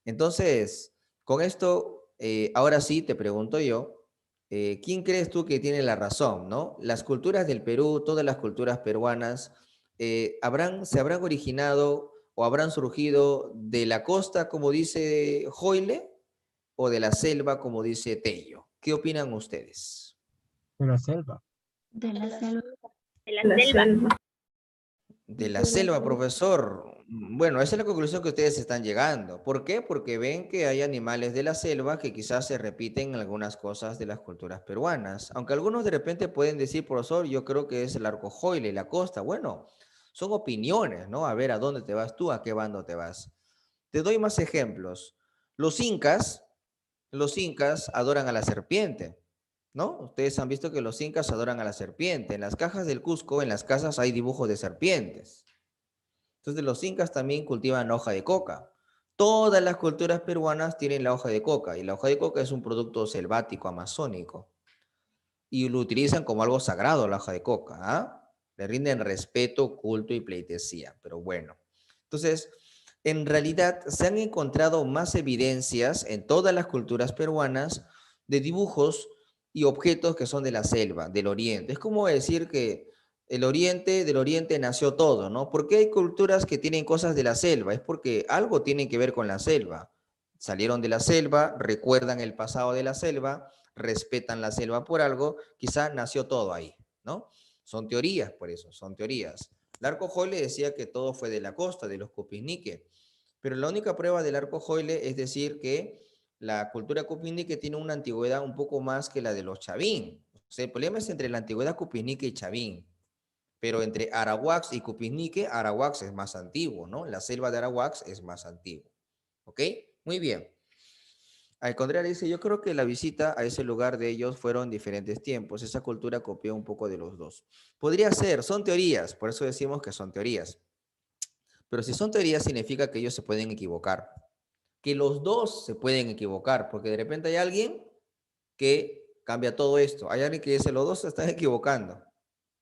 Entonces, con esto, ahora sí te pregunto yo, ¿quién crees tú que tiene la razón, no? Las culturas del Perú, todas las culturas peruanas, ¿se habrán originado o habrán surgido de la costa, como dice Joyle, o de la selva, como dice Tello? ¿Qué opinan ustedes? De la selva. De la selva. De la selva. De la De la selva, selva. profesor. Bueno, esa es la conclusión que ustedes están llegando. ¿Por qué? Porque ven que hay animales de la selva que quizás se repiten en algunas cosas de las culturas peruanas. Aunque algunos de repente pueden decir, profesor, yo creo que es el Arcojoyle, la costa. Bueno, son opiniones, ¿no? A ver, ¿a dónde te vas tú? ¿A qué bando te vas? Te doy más ejemplos. Los incas adoran a la serpiente, ¿no? Ustedes han visto que los incas adoran a la serpiente. En las cajas del Cusco, en las casas hay dibujos de serpientes. Entonces los incas también cultivan hoja de coca. Todas las culturas peruanas tienen la hoja de coca y la hoja de coca es un producto selvático, amazónico. Y lo utilizan como algo sagrado la hoja de coca, ¿ah? Le rinden respeto, culto y pleitesía, pero bueno. Entonces, en realidad se han encontrado más evidencias en todas las culturas peruanas de dibujos y objetos que son de la selva, del oriente. Es como decir que del oriente nació todo, ¿no? ¿Por qué hay culturas que tienen cosas de la selva? Es porque algo tiene que ver con la selva. Salieron de la selva, recuerdan el pasado de la selva, respetan la selva por algo, quizá nació todo ahí, ¿no? Son teorías, por eso, son teorías. Larco-Joyle decía que todo fue de la costa, de los Cupinique, pero la única prueba del Arco-Joyle es decir que la cultura Cupinique tiene una antigüedad un poco más que la de los Chavín. O sea, el problema es entre la antigüedad Cupinique y Chavín, pero entre Arahuax y Cupinique, Arahuax es más antiguo, ¿no? La selva de Arahuax es más antiguo. ¿Ok? Muy bien. Al contrario, dice, yo creo que la visita a ese lugar de ellos fueron diferentes tiempos. Esa cultura copió un poco de los dos. Podría ser, son teorías, por eso decimos que son teorías. Pero si son teorías significa que ellos se pueden equivocar. Que los dos se pueden equivocar, porque de repente hay alguien que cambia todo esto. Hay alguien que dice, los dos se están equivocando.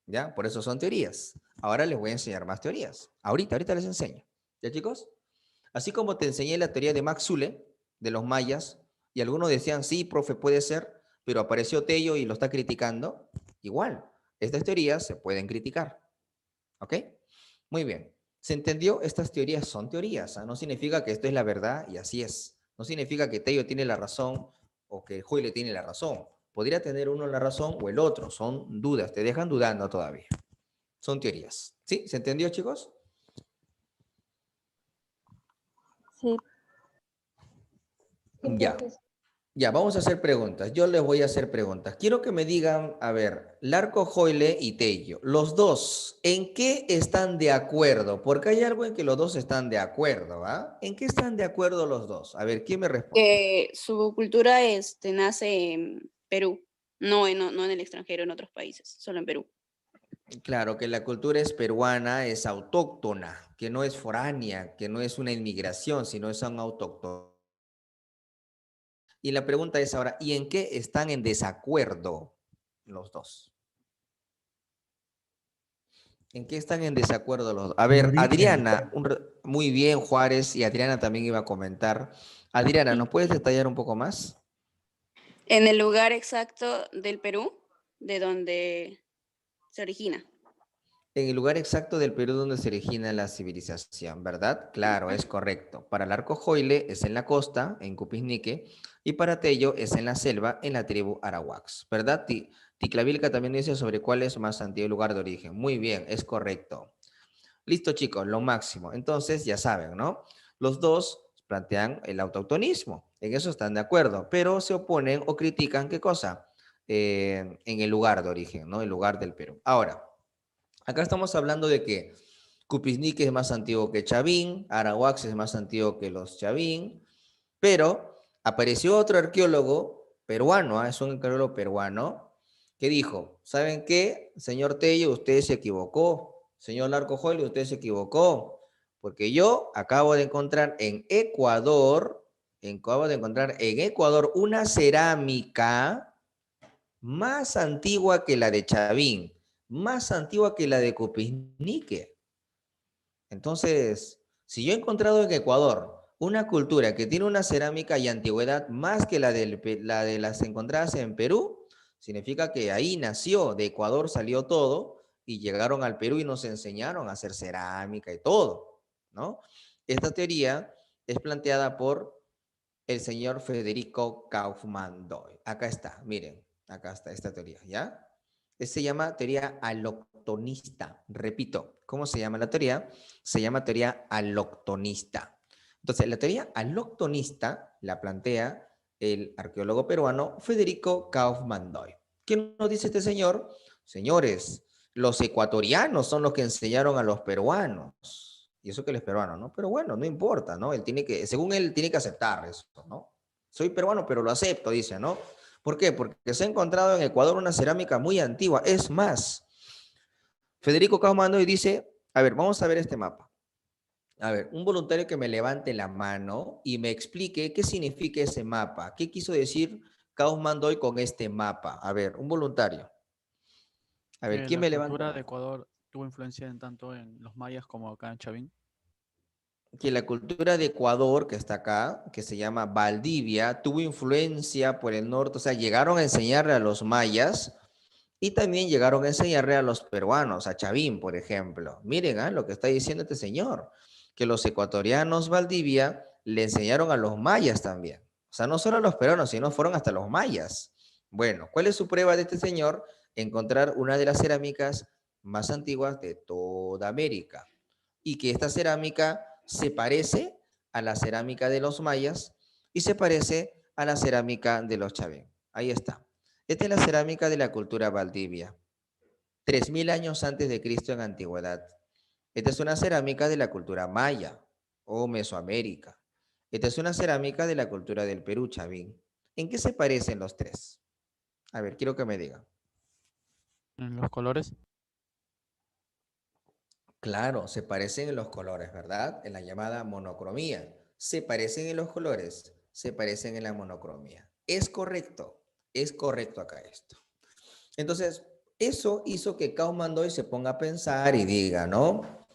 ¿Ya? Por eso son teorías. Ahora les voy a enseñar más teorías. Ahorita les enseño. ¿Ya, chicos? Así como te enseñé la teoría de Max Zule, de los mayas, y algunos decían, sí, profe, puede ser, pero apareció Tello y lo está criticando, igual, estas teorías se pueden criticar. ¿Ok? Muy bien. ¿Se entendió? Estas teorías son teorías. ¿Ah? No significa que esto es la verdad y así es. No significa que Tello tiene la razón o que Joyle tiene la razón. Podría tener uno la razón o el otro. Son dudas, te dejan dudando todavía. Son teorías. ¿Sí? ¿Se entendió, chicos? Sí. Ya. Ya, vamos a hacer preguntas. Yo les voy a hacer preguntas. Quiero que me digan, a ver, Larco-Joyle y Tello, los dos, ¿en qué están de acuerdo? Porque hay algo en que los dos están de acuerdo, ¿ah? ¿En qué están de acuerdo los dos? A ver, ¿quién me responde? Que su cultura nace en Perú, no en el extranjero, en otros países, solo en Perú. Claro, que la cultura es peruana, es autóctona, que no es foránea, que no es una inmigración, sino es un autóctono. Y la pregunta es ahora, ¿y en qué están en desacuerdo los dos? ¿En qué están en desacuerdo los dos? A ver, origen. Adriana, muy bien, Juárez, y Adriana también iba a comentar. Adriana, ¿nos puedes detallar un poco más? En el lugar exacto del Perú, de donde se origina. En el lugar exacto del Perú donde se origina la civilización, ¿verdad? Claro, es correcto. Para el Arco-Joyle es en la costa, en Cupiznique, y para Tello es en la selva, en la tribu Arahuax, ¿verdad? Ticlavilca también dice sobre cuál es más antiguo lugar de origen. Muy bien, es correcto. Listo, chicos, lo máximo. Entonces, ya saben, ¿no? Los dos plantean el autoctonismo. En eso están de acuerdo, pero se oponen o critican, ¿qué cosa? En el lugar de origen, ¿no? El lugar del Perú. Ahora, acá estamos hablando de que Cupiznique es más antiguo que Chavín, Arahuax es más antiguo que los Chavín, pero apareció otro arqueólogo peruano, es un arqueólogo peruano, que dijo, ¿saben qué? Señor Tello, usted se equivocó. Señor Larco-Joyle, usted se equivocó. Porque yo acabo de encontrar en Ecuador una cerámica más antigua que la de Chavín, más antigua que la de Cupiznique. Entonces, si yo he encontrado en Ecuador una cultura que tiene una cerámica y antigüedad más que la de las encontradas en Perú, significa que ahí nació, de Ecuador salió todo y llegaron al Perú y nos enseñaron a hacer cerámica y todo, ¿no? Esta teoría es planteada por el señor Federico Kaufmann Doyle. Acá está, miren, acá está esta teoría, ¿ya? Se llama teoría aloctonista. Repito, ¿cómo se llama la teoría? Se llama teoría aloctonista. Entonces, la teoría aloctonista la plantea el arqueólogo peruano Federico Kaufmann Doyle. ¿Qué nos dice este señor? Señores, los ecuatorianos son los que enseñaron a los peruanos. Y eso que él es peruano, ¿no? Pero bueno, no importa, ¿no? Él tiene que, según él, tiene que aceptar eso, ¿no? Soy peruano, pero lo acepto, dice, ¿no? ¿Por qué? Porque se ha encontrado en Ecuador una cerámica muy antigua. Es más, Federico Kaufmann Doyle dice, a ver, vamos a ver este mapa. A ver, un voluntario que me levante la mano y me explique qué significa ese mapa. ¿Qué quiso decir Kaufmann Doyle con este mapa? A ver, un voluntario. A ver, ¿quién La me levanta? cultura de Ecuador tuvo influencia tanto en los mayas como acá en Chavín. Que la cultura de Ecuador, que está acá, que se llama Valdivia, tuvo influencia por el norte, o sea, llegaron a enseñarle a los mayas y también llegaron a enseñarle a los peruanos, a Chavín, por ejemplo. Miren lo que está diciendo este señor, que los ecuatorianos Valdivia le enseñaron a los mayas también. O sea, no solo a los peruanos, sino fueron hasta los mayas. Bueno, ¿cuál es su prueba de este señor? Encontrar una de las cerámicas más antiguas de toda América. Y que esta cerámica se parece a la cerámica de los mayas y se parece a la cerámica de los Chavín. Ahí está. Esta es la cerámica de la cultura Valdivia. 3000 años antes de Cristo en antigüedad. Esta es una cerámica de la cultura maya o Mesoamérica. Esta es una cerámica de la cultura del Perú, Chavín. ¿En qué se parecen los tres? A ver, quiero que me digan. En los colores. Claro, se parecen en los colores, ¿verdad? En la llamada monocromía. Se parecen en los colores, se parecen en la monocromía. Es correcto acá esto. Entonces, eso hizo que Kaufmann Doyle se ponga a pensar y diga, ¿no?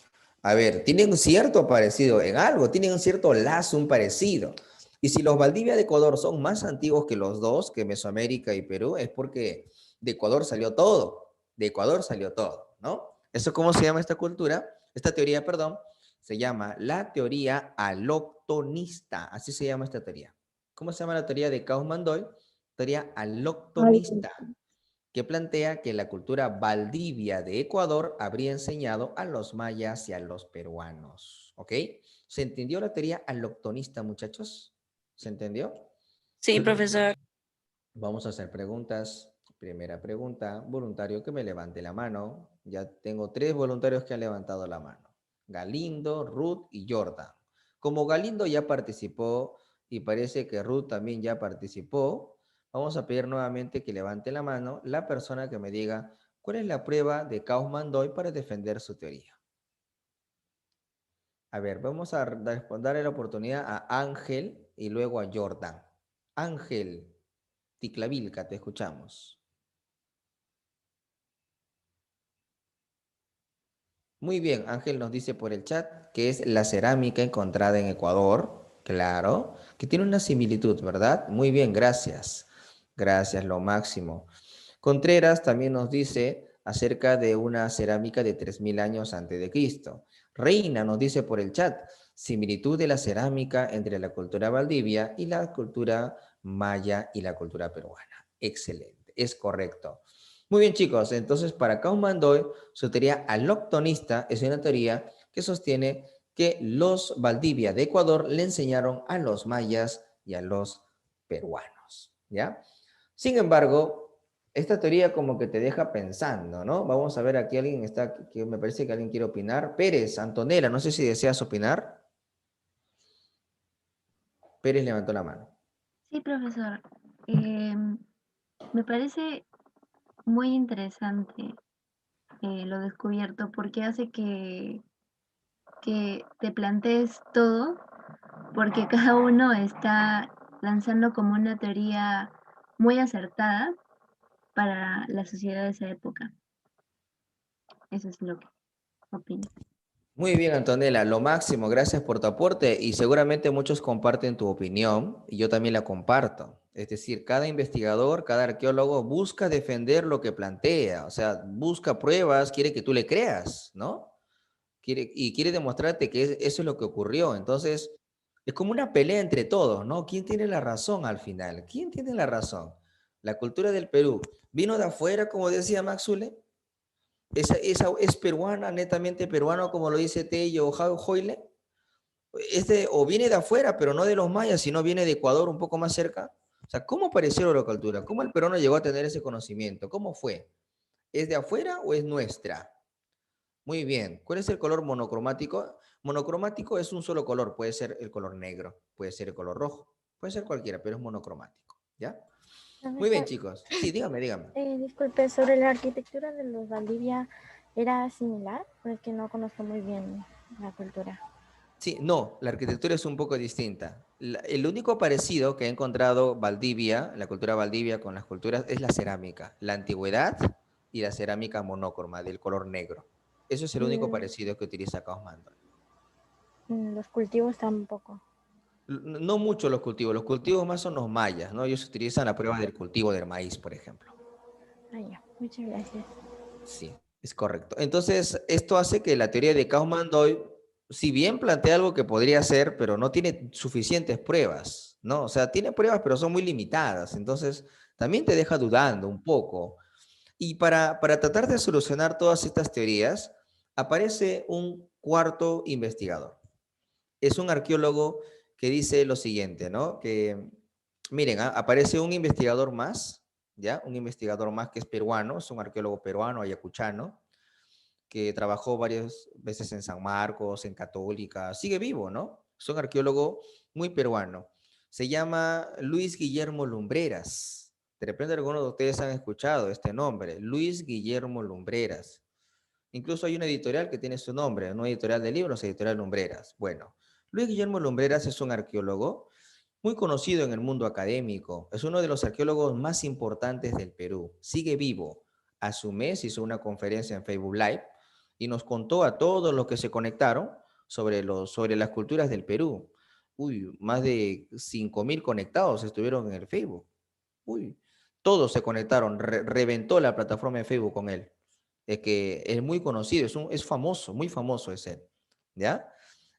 A ver, tienen un cierto parecido en algo, tienen un cierto lazo, un parecido. Y si los Valdivia de Ecuador son más antiguos que los dos, que Mesoamérica y Perú, es porque de Ecuador salió todo, ¿no? ¿Eso cómo se llama esta cultura? Esta teoría, perdón, se llama la teoría aloctonista, así se llama esta teoría. ¿Cómo se llama la teoría de Kaufmann Doyle? Teoría aloctonista, que plantea que la cultura Valdivia de Ecuador habría enseñado a los mayas y a los peruanos. ¿Ok? ¿Se entendió la teoría aloctonista, muchachos? ¿Se entendió? Sí, profesor. Vamos a hacer preguntas. Primera pregunta, voluntario que me levante la mano. Ya tengo 3 voluntarios que han levantado la mano. Galindo, Ruth y Jordan. Como Galindo ya participó y parece que Ruth también ya participó, vamos a pedir nuevamente que levante la mano la persona que me diga cuál es la prueba de Kaufmann Doyle para defender su teoría. A ver, vamos a darle la oportunidad a Ángel y luego a Jordan. Ángel, Ticlavilca, te escuchamos. Muy bien, Ángel nos dice por el chat que es la cerámica encontrada en Ecuador, claro, que tiene una similitud, ¿verdad? Muy bien, gracias. Gracias, lo máximo. Contreras también nos dice acerca de una cerámica de 3000 años antes de Cristo. Reina nos dice por el chat, similitud de la cerámica entre la cultura Valdivia y la cultura maya y la cultura peruana. Excelente, es correcto. Muy bien, chicos, entonces para Kaufmann Doyle, su teoría aloctonista es una teoría que sostiene que los Valdivia de Ecuador le enseñaron a los mayas y a los peruanos, ¿ya? Sin embargo, esta teoría como que te deja pensando, ¿no? Vamos a ver, aquí alguien está, que me parece que alguien quiere opinar. Pérez, Antonella, no sé si deseas opinar. Pérez levantó la mano. Sí, profesor. Me parece muy interesante lo descubierto porque hace que te plantees todo, porque cada uno está lanzando como una teoría muy acertada para la sociedad de esa época. Eso es lo que opino. Muy bien, Antonella, lo máximo, gracias por tu aporte y seguramente muchos comparten tu opinión y yo también la comparto. Es decir, cada investigador, cada arqueólogo busca defender lo que plantea, o sea, busca pruebas, quiere que tú le creas, ¿no? Quiere demostrarte que eso es lo que ocurrió. Entonces, Es como una pelea entre todos, ¿no? ¿Quién tiene la razón al final? ¿Quién tiene la razón? La cultura del Perú vino de afuera, como decía Maxule. Esa es peruana, netamente peruano, como lo dice Tello o Joyle. O viene de afuera, pero no de los mayas, sino viene de Ecuador, un poco más cerca. O sea, ¿cómo apareció la cultura? ¿Cómo el peruano llegó a tener ese conocimiento? ¿Cómo fue? ¿Es de afuera o es nuestra? Muy bien. ¿Cuál es el color monocromático? Monocromático es un solo color. Puede ser el color negro, puede ser el color rojo, puede ser cualquiera, pero es monocromático. ¿Ya? Muy bien, chicos. Sí, dígame. Disculpe, sobre la arquitectura de los Valdivia, ¿era similar? Pues que no conozco muy bien la cultura. Sí, no, la arquitectura es un poco distinta. El único parecido que ha encontrado Valdivia, la cultura Valdivia con las culturas, es la cerámica, la antigüedad y la cerámica monócroma del color negro. Eso es el único parecido que utiliza Kaufmann. Los cultivos tampoco. No mucho los cultivos más son los mayas, ¿no? Ellos utilizan la prueba del cultivo del maíz, por ejemplo. Ah, ya, muchas gracias. Sí, es correcto. Entonces, esto hace que la teoría de Kaufmann-Doyle, si bien plantea algo que podría ser, pero no tiene suficientes pruebas, ¿no? O sea, tiene pruebas, pero son muy limitadas. Entonces, también te deja dudando un poco. Y para tratar de solucionar todas estas teorías, aparece un cuarto investigador. Es un arqueólogo que dice lo siguiente, ¿no? Que, miren, aparece un investigador más, ¿ya? Un investigador más que es peruano, es un arqueólogo peruano, ayacuchano, que trabajó varias veces en San Marcos, en Católica, sigue vivo, ¿no? Es un arqueólogo muy peruano. Se llama Luis Guillermo Lumbreras. De repente algunos de ustedes han escuchado este nombre, Luis Guillermo Lumbreras. Incluso hay una editorial que tiene su nombre, una editorial de libros, editorial Lumbreras. Bueno, Luis Guillermo Lumbreras es un arqueólogo muy conocido en el mundo académico. Es uno de los arqueólogos más importantes del Perú. Sigue vivo. A su mes hizo una conferencia en Facebook Live y nos contó a todos los que se conectaron sobre las culturas del Perú. Uy, más de 5.000 conectados estuvieron en el Facebook. Uy, todos se conectaron, reventó la plataforma de Facebook con él. Es que es muy conocido, es famoso, muy famoso es él, ¿ya?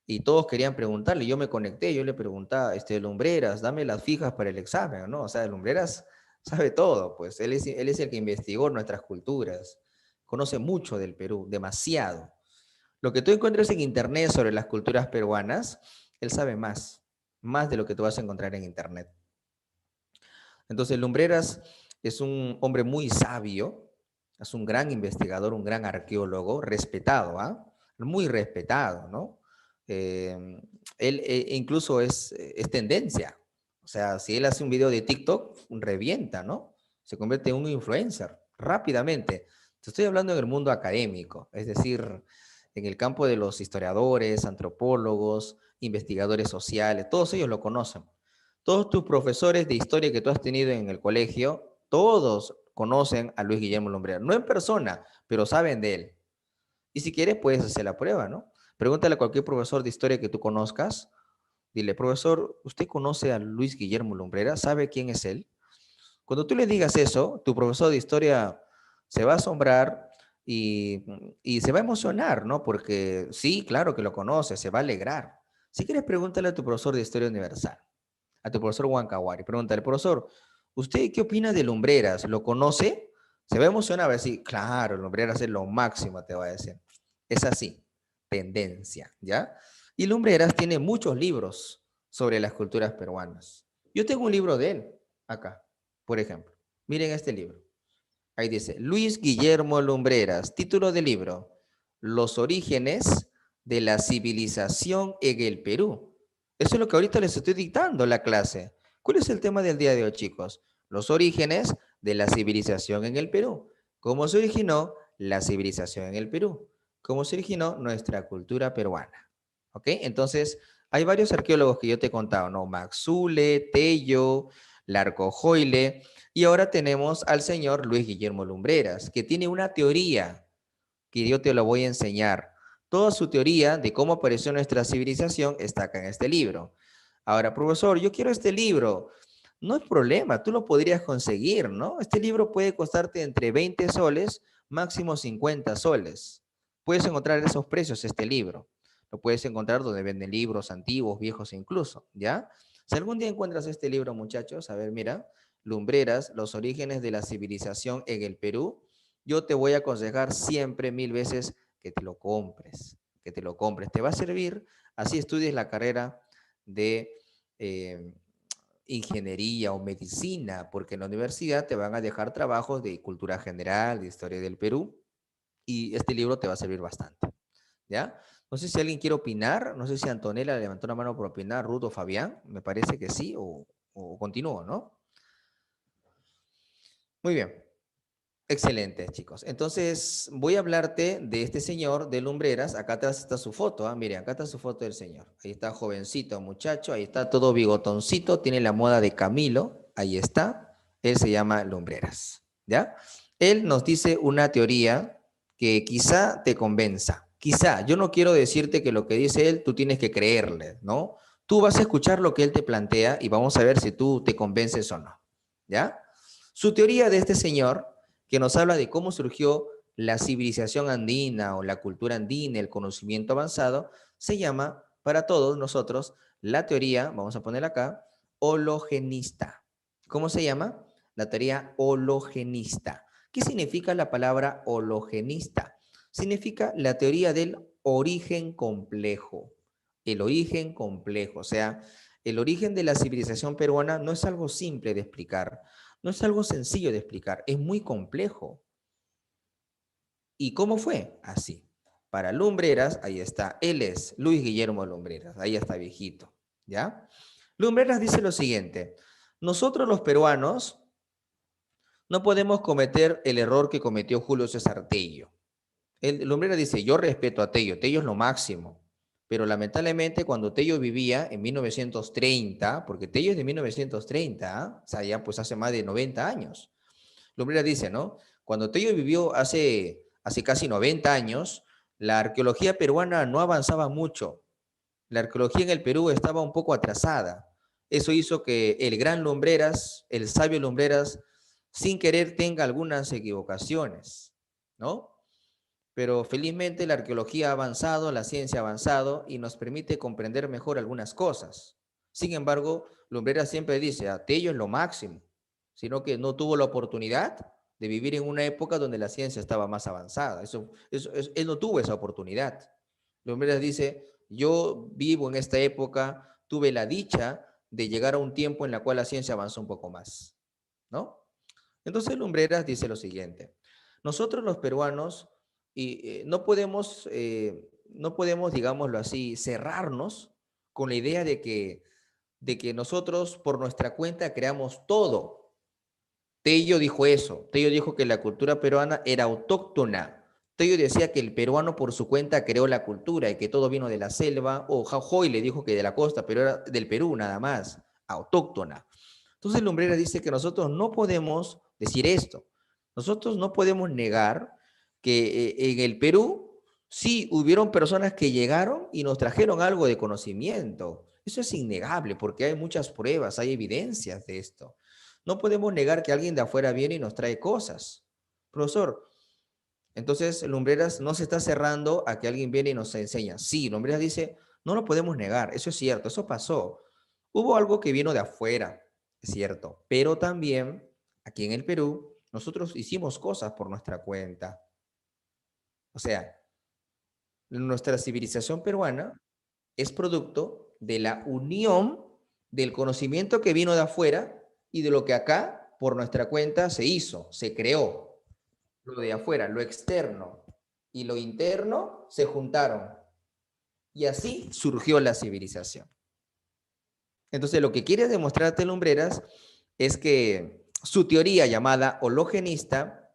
Y todos querían preguntarle, yo me conecté, yo le preguntaba, Lumbreras, dame las fijas para el examen, ¿no? O sea, Lumbreras sabe todo, pues él es el que investigó nuestras culturas, conoce mucho del Perú, demasiado. Lo que tú encuentras en internet sobre las culturas peruanas, él sabe más de lo que tú vas a encontrar en internet. Entonces, Lumbreras es un hombre muy sabio, es un gran investigador, un gran arqueólogo, respetado, ¿ah? Muy respetado, ¿no? Él incluso es tendencia. O sea, si él hace un video de TikTok, revienta, ¿no? Se convierte en un influencer rápidamente. Te estoy hablando en el mundo académico, es decir, en el campo de los historiadores, antropólogos, investigadores sociales, todos ellos lo conocen. Todos tus profesores de historia que tú has tenido en el colegio, todos conocen a Luis Guillermo Lumbreras. No en persona, pero saben de él. Y si quieres, puedes hacer la prueba, ¿no? Pregúntale a cualquier profesor de historia que tú conozcas. Dile, profesor, ¿usted conoce a Luis Guillermo Lumbreras? ¿Sabe quién es él? Cuando tú le digas eso, tu profesor de historia se va a asombrar y se va a emocionar, ¿no? Porque sí, claro que lo conoce, se va a alegrar. Si quieres, pregúntale a tu profesor de historia universal, a tu profesor Huancawari. Pregúntale, profesor, ¿usted qué opina de Lumbreras? ¿Lo conoce? Se va a emocionar, va a decir, claro, Lumbreras es lo máximo, te va a decir. Es así, tendencia, ¿ya? Y Lumbreras tiene muchos libros sobre las culturas peruanas. Yo tengo un libro de él, acá, por ejemplo. Miren este libro. Ahí dice, Luis Guillermo Lumbreras, título del libro, Los orígenes de la civilización en el Perú. Eso es lo que ahorita les estoy dictando la clase. ¿Cuál es el tema del día de hoy, chicos? Los orígenes de la civilización en el Perú. ¿Cómo se originó la civilización en el Perú? ¿Cómo se originó nuestra cultura peruana? ¿Ok? Entonces, hay varios arqueólogos que yo te he contado, ¿no? Maxule, Tello, Larco Joyle, y ahora tenemos al señor Luis Guillermo Lumbreras, que tiene una teoría que yo te lo voy a enseñar. Toda su teoría de cómo apareció nuestra civilización está acá en este libro. Ahora, profesor, yo quiero este libro. No hay problema, tú lo podrías conseguir, ¿no? Este libro puede costarte entre 20 soles, máximo 50 soles. Puedes encontrar esos precios este libro. Lo puedes encontrar donde venden libros antiguos, viejos incluso, ¿ya? Si algún día encuentras este libro, muchachos, a ver, mira, Lumbreras, los orígenes de la civilización en el Perú, yo te voy a aconsejar siempre, 1000 veces, que te lo compres, que te lo compres. Te va a servir, así estudies la carrera de ingeniería o medicina, porque en la universidad te van a dejar trabajos de cultura general, de historia del Perú, y este libro te va a servir bastante, ¿ya? No sé si alguien quiere opinar, no sé si Antonella levantó la mano por opinar, Ruth o Fabián, me parece que sí, o continúo, ¿no? Muy bien. Excelente, chicos. Entonces, voy a hablarte de este señor de Lumbreras. Acá atrás está su foto, ¿ah? Miren, acá está su foto del señor. Ahí está jovencito, muchacho. Ahí está todo bigotoncito. Tiene la moda de Camilo. Ahí está. Él se llama Lumbreras, ¿ya? Él nos dice una teoría que quizá te convenza. Quizá. Yo no quiero decirte que lo que dice él tú tienes que creerle, ¿no? Tú vas a escuchar lo que él te plantea y vamos a ver si tú te convences o no, ¿ya? Su teoría de este señor, que nos habla de cómo surgió la civilización andina o la cultura andina, el conocimiento avanzado, se llama, para todos nosotros, la teoría, vamos a poner acá, hologenista. ¿Cómo se llama? La teoría hologenista. ¿Qué significa la palabra hologenista? Significa la teoría del origen complejo. El origen complejo, o sea, el origen de la civilización peruana no es algo simple de explicar. No es algo sencillo de explicar, es muy complejo. ¿Y cómo fue? Así. Para Lumbreras, ahí está, él es Luis Guillermo Lumbreras, ahí está viejito, ¿ya? Lumbreras dice lo siguiente, nosotros los peruanos no podemos cometer el error que cometió Julio César Tello. Lumbreras dice, yo respeto a Tello, Tello es lo máximo, pero lamentablemente cuando Tello vivía en 1930, porque Tello es de 1930, ¿eh? O sea, ya pues hace más de 90 años. Lumbreras dice, ¿no? Cuando Tello vivió hace casi 90 años, la arqueología peruana no avanzaba mucho. La arqueología en el Perú estaba un poco atrasada. Eso hizo que el gran Lumbreras, el sabio Lumbreras, sin querer tenga algunas equivocaciones, ¿no? Pero felizmente la arqueología ha avanzado, la ciencia ha avanzado y nos permite comprender mejor algunas cosas. Sin embargo, Lumbreras siempre dice, Tello es lo máximo, sino que no tuvo la oportunidad de vivir en una época donde la ciencia estaba más avanzada. Él no tuvo esa oportunidad. Lumbreras dice, yo vivo en esta época, tuve la dicha de llegar a un tiempo en la cual la ciencia avanzó un poco más, ¿no? Entonces Lumbreras dice lo siguiente, nosotros los peruanos no podemos, digámoslo así, cerrarnos con la idea de que nosotros por nuestra cuenta creamos todo. Tello dijo eso. Tello dijo que la cultura peruana era autóctona. Tello decía que el peruano por su cuenta creó la cultura y que todo vino de la selva. O Jajoy le dijo que de la costa, pero era del Perú nada más, autóctona. Entonces Lumbreras dice que nosotros no podemos decir esto. Nosotros no podemos negar que en el Perú sí hubieron personas que llegaron y nos trajeron algo de conocimiento. Eso es innegable porque hay muchas pruebas, hay evidencias de esto. No podemos negar que alguien de afuera viene y nos trae cosas. Profesor, entonces Lumbreras no se está cerrando a que alguien viene y nos enseña. Sí, Lumbreras dice, no lo podemos negar, eso es cierto, eso pasó. Hubo algo que vino de afuera, es cierto, pero también aquí en el Perú nosotros hicimos cosas por nuestra cuenta. O sea, nuestra civilización peruana es producto de la unión del conocimiento que vino de afuera y de lo que acá, por nuestra cuenta, se hizo, se creó. Lo de afuera, lo externo y lo interno se juntaron. Y así surgió la civilización. Entonces, lo que quiere demostrarte Lumbreras es que su teoría llamada hologenista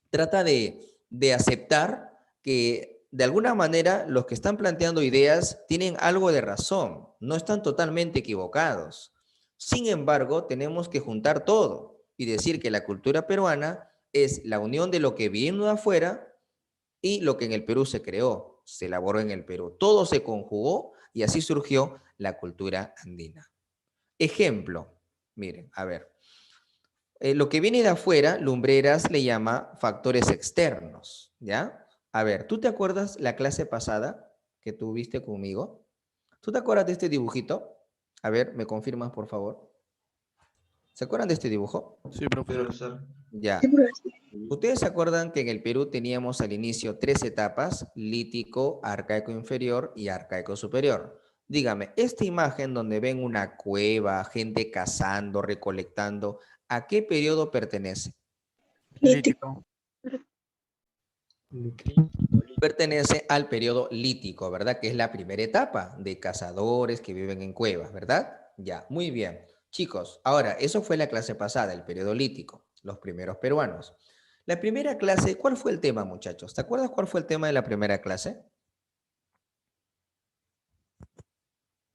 trata de aceptar que de alguna manera los que están planteando ideas tienen algo de razón, no están totalmente equivocados. Sin embargo, tenemos que juntar todo y decir que la cultura peruana es la unión de lo que vino de afuera y lo que en el Perú se creó, se elaboró en el Perú. Todo se conjugó y así surgió la cultura andina. Ejemplo, miren, a ver. Lo que viene de afuera, Lumbreras le llama factores externos, ¿ya? A ver, ¿tú te acuerdas la clase pasada que tuviste conmigo? ¿Tú te acuerdas de este dibujito? A ver, ¿me confirmas, por favor? ¿Se acuerdan de este dibujo? Sí, profesor. Ya. ¿Ustedes se acuerdan que en el Perú teníamos al inicio 3 etapas? Lítico, arcaico inferior y arcaico superior. Dígame, esta imagen donde ven una cueva, gente cazando, recolectando, ¿a qué periodo pertenece? Lítico. Pertenece al periodo lítico, ¿verdad? Que es la primera etapa de cazadores que viven en cuevas, ¿verdad? Ya, muy bien. Chicos, ahora, eso fue la clase pasada, el periodo lítico, los primeros peruanos. La primera clase, ¿cuál fue el tema, muchachos? ¿Te acuerdas cuál fue el tema de la primera clase?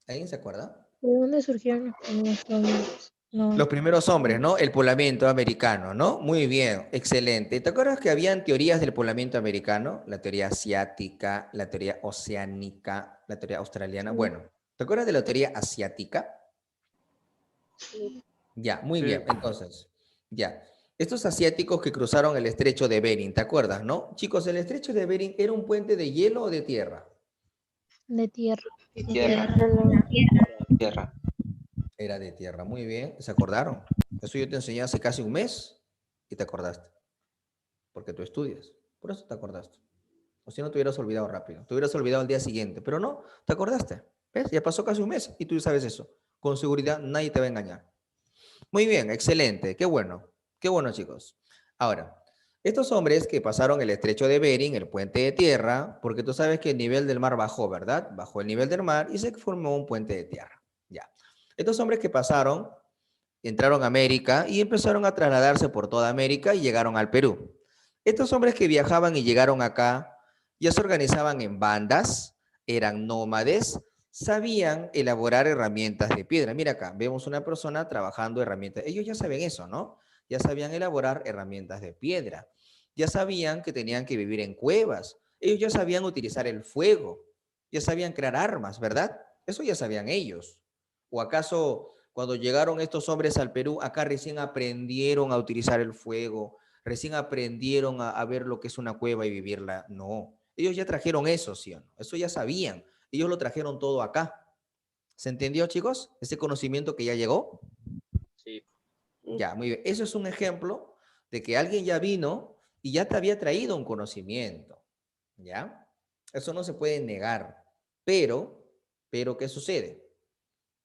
¿Alguien se acuerda? ¿De dónde surgieron los primeros hombres? No. Los primeros hombres, ¿no? El poblamiento americano, ¿no? Muy bien, excelente. ¿Te acuerdas que habían teorías del poblamiento americano? La teoría asiática, la teoría oceánica, la teoría australiana. Bueno, ¿te acuerdas de la teoría asiática? Ya, muy bien. Entonces, ya. Estos asiáticos que cruzaron el estrecho de Bering, ¿te acuerdas, no? Chicos, ¿el estrecho de Bering era un puente de hielo o de tierra? De tierra. Tierra. Era de tierra, muy bien. ¿Se acordaron? Eso yo te enseñé hace casi un mes y te acordaste. Porque tú estudias. Por eso te acordaste. O si no, te hubieras olvidado rápido. Te hubieras olvidado el día siguiente. Pero no, te acordaste. ¿Ves? Ya pasó casi un mes y tú sabes eso. Con seguridad nadie te va a engañar. Muy bien, excelente. Qué bueno. Qué bueno, chicos. Ahora, estos hombres que pasaron el estrecho de Bering, el puente de tierra, porque tú sabes que el nivel del mar bajó, ¿verdad? Bajó el nivel del mar y se formó un puente de tierra. Ya. Estos hombres que pasaron, entraron a América y empezaron a trasladarse por toda América y llegaron al Perú. Estos hombres que viajaban y llegaron acá ya se organizaban en bandas, eran nómades, sabían elaborar herramientas de piedra. Mira acá, vemos una persona trabajando herramientas. Ellos ya saben eso, ¿no? Ya sabían elaborar herramientas de piedra. Ya sabían que tenían que vivir en cuevas. Ellos ya sabían utilizar el fuego. Ya sabían crear armas, ¿verdad? Eso ya sabían ellos. ¿O acaso cuando llegaron estos hombres al Perú, acá recién aprendieron a utilizar el fuego, recién aprendieron a ver lo que es una cueva y vivirla? No, ellos ya trajeron eso, ¿sí o no? Eso ya sabían. Ellos lo trajeron todo acá. ¿Se entendió, chicos? Ese conocimiento que ya llegó. Sí. Ya, muy bien. Eso es un ejemplo de que alguien ya vino y ya te había traído un conocimiento. ¿Ya? Eso no se puede negar. Pero, ¿qué sucede?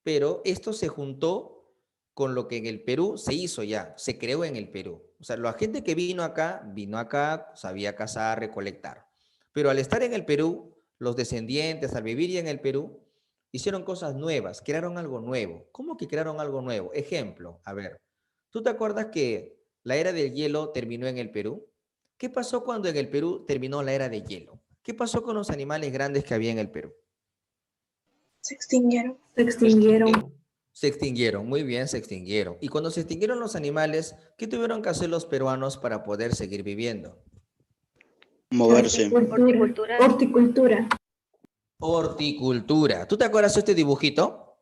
Pero esto se juntó con lo que en el Perú se hizo ya, se creó en el Perú. O sea, la gente que vino acá, sabía cazar, recolectar. Pero al estar en el Perú, los descendientes, al vivir ya en el Perú, hicieron cosas nuevas, crearon algo nuevo. ¿Cómo que crearon algo nuevo? Ejemplo, a ver, ¿tú te acuerdas que la era del hielo terminó en el Perú? ¿Qué pasó cuando en el Perú terminó la era de hielo? ¿Qué pasó con los animales grandes que había en el Perú? Se extinguieron. Se extinguieron, muy bien, se extinguieron. Y cuando se extinguieron los animales, ¿qué tuvieron que hacer los peruanos para poder seguir viviendo? Moverse. Horticultura. Horticultura. ¿Tú te acuerdas de este dibujito?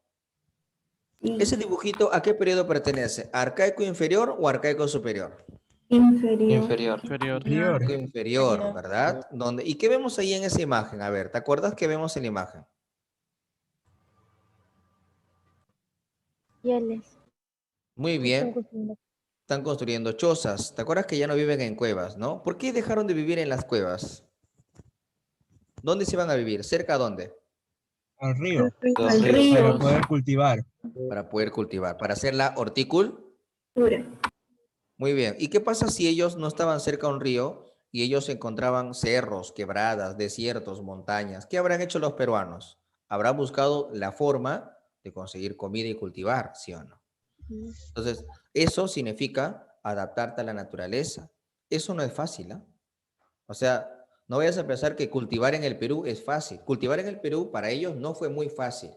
¿Ese dibujito a qué periodo pertenece? ¿Arcaico inferior o arcaico superior? Inferior. Arcaico inferior, ¿verdad? ¿Y qué vemos ahí en esa imagen? A ver, ¿te acuerdas qué vemos en la imagen? Pieles. Muy bien. Están construyendo chozas. ¿Te acuerdas que ya no viven en cuevas, no? ¿Por qué dejaron de vivir en las cuevas? ¿Dónde se iban a vivir? ¿Cerca a dónde? Al río. Al río. Para poder cultivar. Para poder cultivar. Para hacer la horticultura. Muy bien. ¿Y qué pasa si ellos no estaban cerca a un río y ellos encontraban cerros, quebradas, desiertos, montañas? ¿Qué habrán hecho los peruanos? Habrán buscado la forma de conseguir comida y cultivar, ¿sí o no? Entonces, eso significa adaptarte a la naturaleza. Eso no es fácil, ¿eh? O sea, no vayas a pensar que cultivar en el Perú es fácil. Cultivar en el Perú para ellos no fue muy fácil.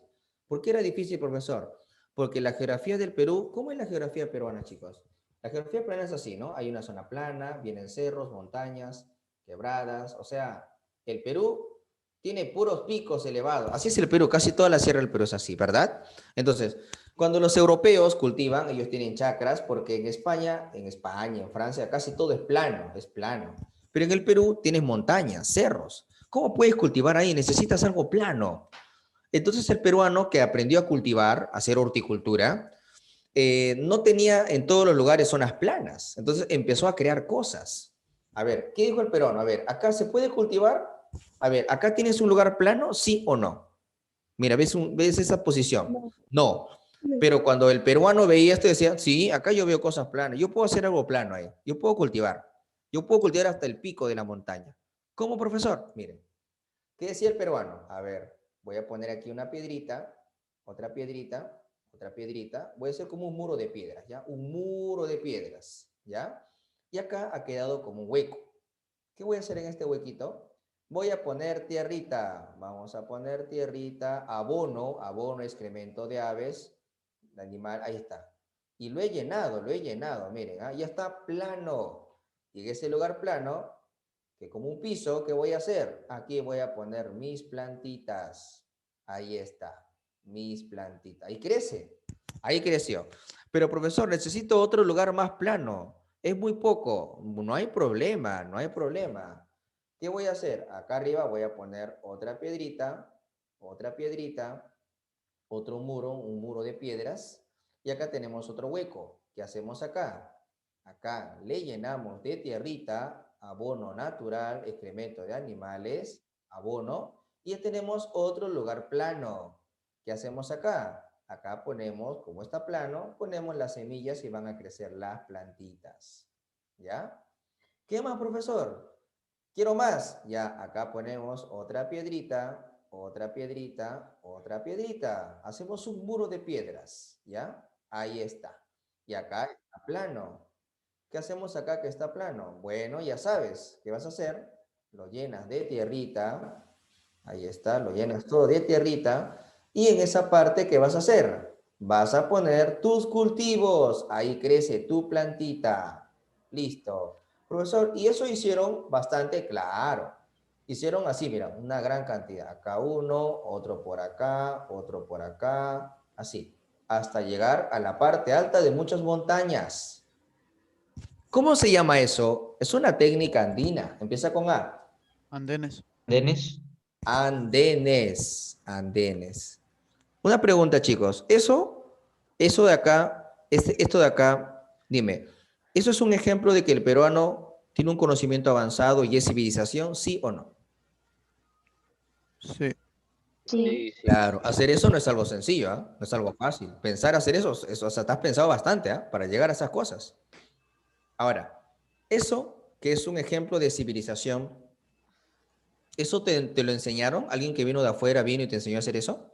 ¿Por qué era difícil, profesor? Porque la geografía del Perú, ¿cómo es la geografía peruana, chicos? La geografía peruana es así, ¿no? Hay una zona plana, vienen cerros, montañas, quebradas. O sea, el Perú tiene puros picos elevados. Así es el Perú, casi toda la sierra del Perú es así, ¿verdad? Entonces, cuando los europeos cultivan, ellos tienen chacras, porque en España, en Francia, casi todo es plano, es plano. Pero en el Perú tienes montañas, cerros. ¿Cómo puedes cultivar ahí? Necesitas algo plano. Entonces el peruano que aprendió a cultivar, a hacer horticultura, no tenía en todos los lugares zonas planas. Entonces empezó a crear cosas. A ver, ¿qué dijo el peruano? A ver, ¿acá se puede cultivar? A ver, ¿acá tienes un lugar plano? ¿Sí o no? Mira, ¿ves esa posición? No. Pero cuando el peruano veía esto, decía, sí, acá yo veo cosas planas. Yo puedo hacer algo plano ahí. Yo puedo cultivar. Yo puedo cultivar hasta el pico de la montaña. ¿Cómo, profesor? Miren. ¿Qué decía el peruano? A ver, voy a poner aquí una piedrita, otra piedrita, otra piedrita. Voy a hacer como un muro de piedras, ¿ya? Un muro de piedras, ¿ya? Y acá ha quedado como un hueco. ¿Qué voy a hacer en este huequito? Voy a poner tierrita. Vamos a poner tierrita, abono, excremento de aves, de animal, ahí está. Y lo he llenado, miren, ¿ah? Ya está plano. Y en ese lugar plano, que como un piso, ¿qué voy a hacer? Aquí voy a poner mis plantitas. Ahí está, mis plantitas. Ahí crece, ahí creció. Pero profesor, necesito otro lugar más plano. Es muy poco. No hay problema, no hay problema. ¿Qué voy a hacer? Acá arriba voy a poner otra piedrita, otro muro, un muro de piedras. Y acá tenemos otro hueco. ¿Qué hacemos acá? Acá le llenamos de tierrita, abono natural, excremento de animales, abono, y ya tenemos otro lugar plano. ¿Qué hacemos acá? Acá ponemos, como está plano, ponemos las semillas y van a crecer las plantitas. ¿Ya? ¿Qué más, profesor? Quiero más. Ya, acá ponemos otra piedrita, otra piedrita, otra piedrita. Hacemos un muro de piedras. ¿Ya? Ahí está. Y acá está plano. ¿Qué hacemos acá que está plano? Bueno, ya sabes, ¿qué vas a hacer? Lo llenas de tierrita, ahí está, lo llenas todo de tierrita, y en esa parte, ¿qué vas a hacer? Vas a poner tus cultivos, ahí crece tu plantita. Listo. Profesor, y eso hicieron bastante claro. Hicieron así, mira, una gran cantidad. Acá uno, otro por acá, así, hasta llegar a la parte alta de muchas montañas. ¿Cómo se llama eso? Es una técnica andina. Empieza con A. Andenes. Andenes. Andenes. Andenes. Una pregunta, chicos. Eso de acá, esto de acá, dime, ¿eso es un ejemplo de que el peruano tiene un conocimiento avanzado y es civilización? ¿Sí o no? Sí. Sí. Claro, hacer eso no es algo sencillo, ¿ah? No es algo fácil. Pensar hacer eso, o sea, te has pensado bastante, ¿ah? Para llegar a esas cosas. Ahora, eso que es un ejemplo de civilización, ¿eso te lo enseñaron? ¿Alguien que vino de afuera vino y te enseñó a hacer eso?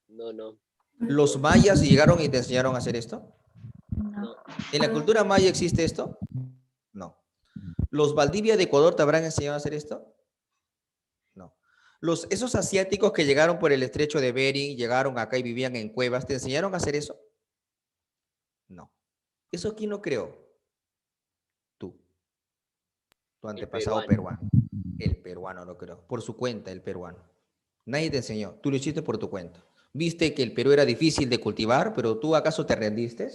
No. ¿Los mayas llegaron y te enseñaron a hacer esto? No. ¿En la cultura maya existe esto? No. ¿Los Valdivia de Ecuador te habrán enseñado a hacer esto? No. ¿Esos asiáticos que llegaron por el estrecho de Bering, llegaron acá y vivían en cuevas, ¿te enseñaron a hacer eso? No. ¿Eso quién lo creó? Tú. Tu antepasado peruano. El peruano lo creó. Por su cuenta, el peruano. Nadie te enseñó. Tú lo hiciste por tu cuenta. Viste que el Perú era difícil de cultivar, pero tú acaso te rendiste.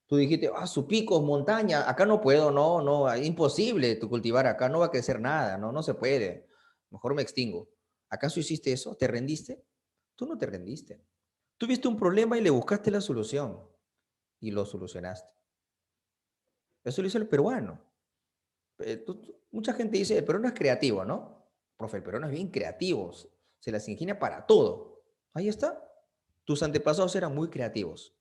Tú dijiste, su pico, montaña, acá no puedo, no, es imposible tu cultivar acá, no va a crecer nada, no se puede. Mejor me extingo. ¿Acaso hiciste eso? ¿Te rendiste? Tú no te rendiste. Tuviste un problema y le buscaste la solución y lo solucionaste. Eso lo hizo el peruano. Mucha gente dice, el peruano es creativo, ¿no? Profe, el peruano es bien creativo, se las ingenia para todo. Ahí está. Tus antepasados eran muy creativos.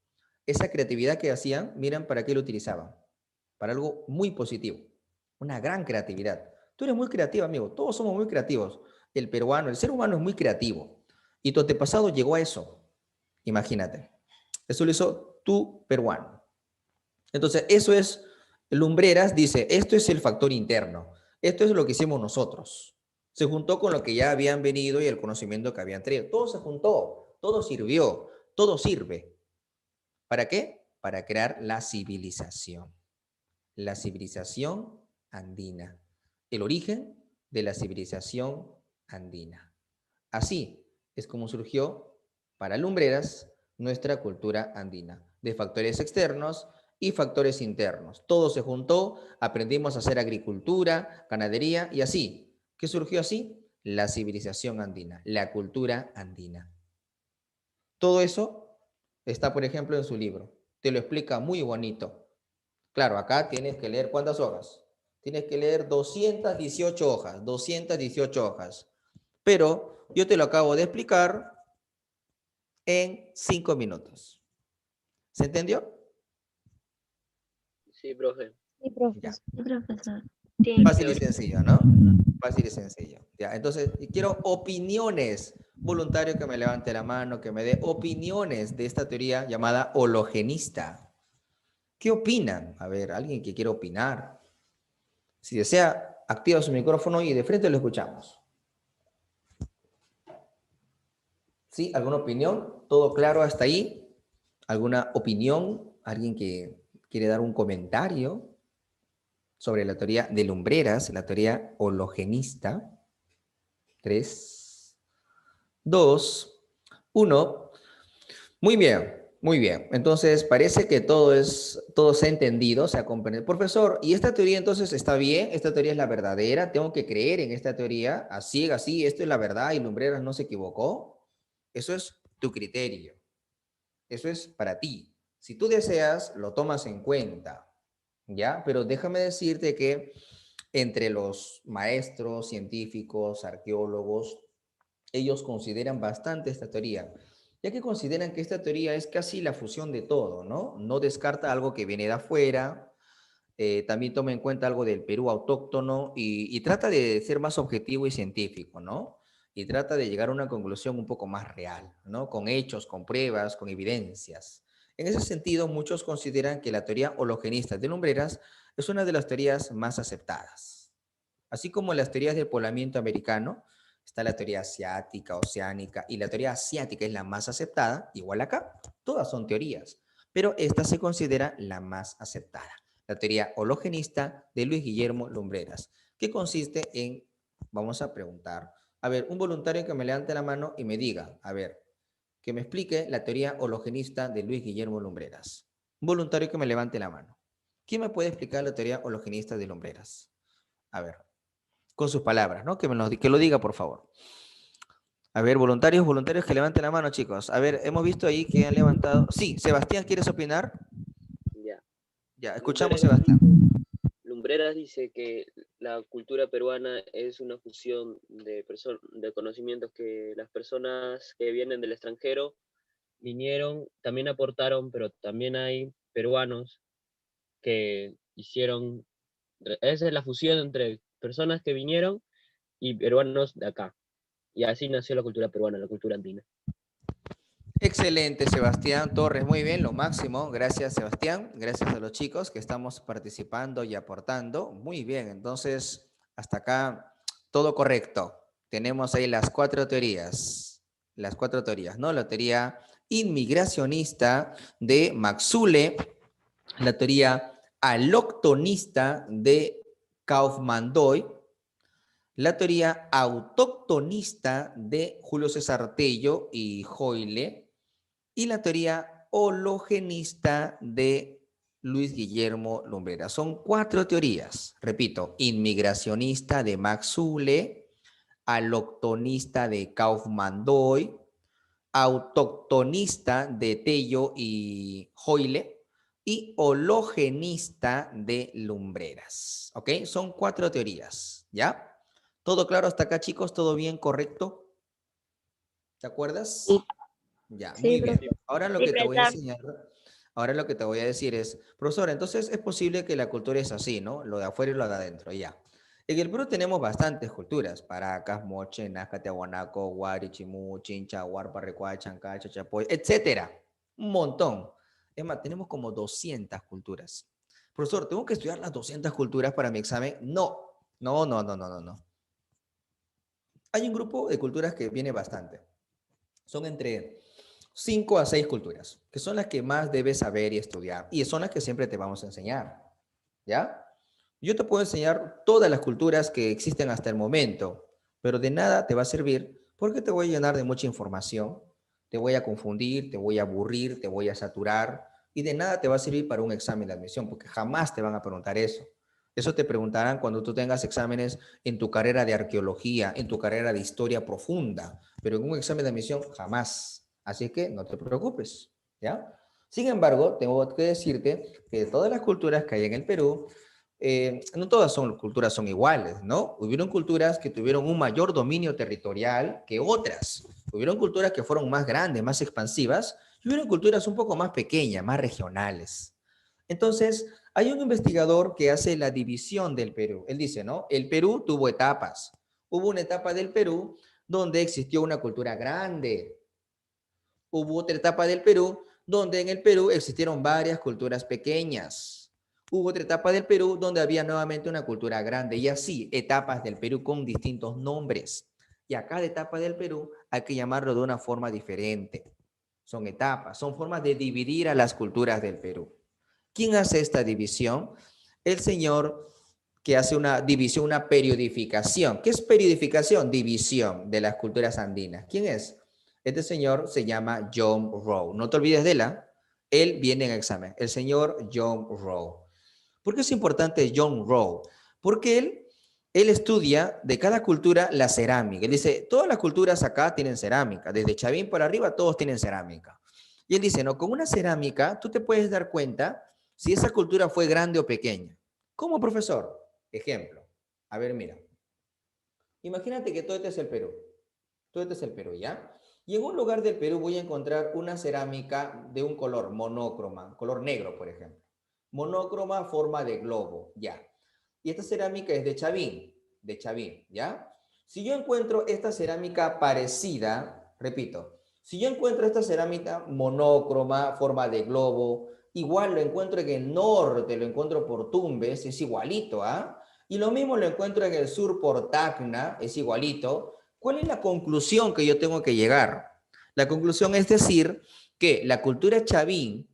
Esa creatividad que hacían, miren para qué lo utilizaban. Para algo muy positivo. Una gran creatividad. Tú eres muy creativo, amigo. Todos somos muy creativos. El peruano, el ser humano es muy creativo. Y tu antepasado llegó a eso. Imagínate. Eso lo hizo tu peruano. Entonces, eso es, Lumbreras dice, esto es el factor interno. Esto es lo que hicimos nosotros. Se juntó con lo que ya habían venido y el conocimiento que habían traído. Todo se juntó, todo sirvió, todo sirve. ¿Para qué? Para crear la civilización. La civilización andina. El origen de la civilización andina. Así es como surgió para Lumbreras nuestra cultura andina, de factores externos y factores internos. Todo se juntó, aprendimos a hacer agricultura, ganadería y así ¿Qué surgió así? La civilización andina, la cultura andina. Todo eso está, por ejemplo, en su libro. Te lo explica muy bonito. Claro, acá tienes que leer, ¿cuántas hojas? Tienes que leer 218 hojas, 218 hojas. Pero yo te lo acabo de explicar en 5 minutos. ¿Se entendió? Sí, profe. Sí, profe. Ya. Sí, profesor. Fácil y sencillo, ¿no? Fácil y sencillo. Ya, entonces, quiero opiniones. Voluntario que me levante la mano, que me dé opiniones de esta teoría llamada hologenista. ¿Qué opinan? A ver, alguien que quiera opinar. Si desea, activa su micrófono y de frente lo escuchamos. ¿Sí? ¿Alguna opinión? ¿Todo claro hasta ahí? ¿Alguna opinión? ¿Alguien que quiere dar un comentario sobre la teoría de Lumbreras, la teoría hologenista? 3, 2, 1. Muy bien, muy bien. Entonces, parece que todo se ha entendido, se ha comprendido. Profesor, ¿y esta teoría entonces está bien? ¿Esta teoría es la verdadera? ¿Tengo que creer en esta teoría? Así, esto es la verdad y Lumbreras no se equivocó. Eso es tu criterio. Eso es para ti. Si tú deseas, lo tomas en cuenta, ¿ya? Pero déjame decirte que entre los maestros, científicos, arqueólogos, ellos consideran bastante esta teoría, ya que consideran que esta teoría es casi la fusión de todo, ¿no? No descarta algo que viene de afuera, también toma en cuenta algo del Perú autóctono y trata de ser más objetivo y científico, ¿no? Y trata de llegar a una conclusión un poco más real, ¿no? Con hechos, con pruebas, con evidencias. En ese sentido, muchos consideran que la teoría hologenista de Lumbreras es una de las teorías más aceptadas. Así como las teorías del poblamiento americano, está la teoría asiática, oceánica, y la teoría asiática es la más aceptada, igual acá, todas son teorías, pero esta se considera la más aceptada. La teoría hologenista de Luis Guillermo Lumbreras, que consiste en, vamos a preguntar, a ver, un voluntario que me levante la mano y me diga, a ver, que me explique la teoría hologenista de Luis Guillermo Lumbreras. Un voluntario que me levante la mano. ¿Quién me puede explicar la teoría hologenista de Lumbreras? A ver, con sus palabras, ¿no? Que lo diga, por favor. A ver, voluntarios que levanten la mano, chicos. A ver, hemos visto ahí que han levantado. Sí, Sebastián, ¿quieres opinar? Ya. Ya, escuchamos, Sebastián. Lumbreras dice que la cultura peruana es una fusión de conocimientos que las personas que vienen del extranjero vinieron, también aportaron, pero también hay peruanos que hicieron, esa es la fusión entre personas que vinieron y peruanos de acá. Y así nació la cultura peruana, la cultura andina. Excelente, Sebastián Torres. Muy bien, lo máximo. Gracias, Sebastián. Gracias a los chicos que estamos participando y aportando. Muy bien, entonces, hasta acá, todo correcto. Tenemos ahí las 4 teorías. Las 4 teorías, ¿no? La teoría inmigracionista de Maxule, la teoría aloctonista de Kaufmann-Doy, la teoría autóctonista de Julio César Tello y Hoyle, y la teoría hologenista de Luis Guillermo Lumbreras. Son 4 teorías, repito, inmigracionista de Max Zule, aloctonista de Kaufmann-Doy, autoctonista de Tello y Hoyle y hologenista de Lumbreras. ¿Ok? Son 4 teorías, ¿ya? ¿Todo claro hasta acá, chicos? ¿Todo bien, correcto? ¿Te acuerdas? Sí. Ya, Sí, muy bien. profe. Ahora lo Sí, que te voy a profesor. enseñar, ahora lo que te voy a decir es, profesor, entonces es posible que la cultura es así, ¿no? Lo de afuera y lo de adentro, ya. En el Perú tenemos bastantes culturas, Paracas, Moche, Nazca, Tiahuanaco, Huari, Chimú, Chincha, Huarpa, Recuay, Chancacha, Chapoy, etcétera. Un montón. Es más, tenemos como 200 culturas. Profesor, ¿tengo que estudiar las 200 culturas para mi examen? No, no, no, no, no, no, no. Hay un grupo de culturas que viene bastante. Son entre 5 a 6 culturas, que son las que más debes saber y estudiar, y son las que siempre te vamos a enseñar, ¿ya? Yo te puedo enseñar todas las culturas que existen hasta el momento, pero de nada te va a servir porque te voy a llenar de mucha información, te voy a confundir, te voy a aburrir, te voy a saturar, y de nada te va a servir para un examen de admisión, porque jamás te van a preguntar eso. Eso te preguntarán cuando tú tengas exámenes en tu carrera de arqueología, en tu carrera de historia profunda, pero en un examen de admisión jamás. Así que no te preocupes, ¿ya? Sin embargo, tengo que decirte que de todas las culturas que hay en el Perú, no todas son culturas son iguales, ¿no? Hubieron culturas que tuvieron un mayor dominio territorial que otras. Hubieron culturas que fueron más grandes, más expansivas, y hubieron culturas un poco más pequeñas, más regionales. Entonces, hay un investigador que hace la división del Perú. Él dice, ¿no? El Perú tuvo etapas. Hubo una etapa del Perú donde existió una cultura grande. Hubo otra etapa del Perú donde en el Perú existieron varias culturas pequeñas. Hubo otra etapa del Perú donde había nuevamente una cultura grande. Y así, etapas del Perú con distintos nombres. Y a cada etapa del Perú hay que llamarlo de una forma diferente. Son etapas, son formas de dividir a las culturas del Perú. ¿Quién hace esta división? El señor que hace una división, una periodificación. ¿Qué es periodificación? División de las culturas andinas. ¿Quién es? Este señor se llama John Rowe. No te olvides de él viene en examen. El señor John Rowe. ¿Por qué es importante John Rowe? Porque él estudia de cada cultura la cerámica. Él dice, todas las culturas acá tienen cerámica. Desde Chavín para arriba todos tienen cerámica. Y él dice, no, con una cerámica tú te puedes dar cuenta si esa cultura fue grande o pequeña. ¿Cómo, profesor? Ejemplo. A ver, mira. Imagínate que todo este es el Perú. Todo este es el Perú, ¿ya? Y en un lugar del Perú voy a encontrar una cerámica de un color monócroma, color negro, por ejemplo. Monócroma, forma de globo, ya. Y esta cerámica es de Chavín, ¿ya? Si yo encuentro esta cerámica parecida, repito, si yo encuentro esta cerámica monócroma, forma de globo, igual lo encuentro en el norte, lo encuentro por Tumbes, es igualito, ¿ah? Y lo mismo lo encuentro en el sur por Tacna, es igualito. ¿Cuál es la conclusión que yo tengo que llegar? La conclusión es decir que la cultura Chavín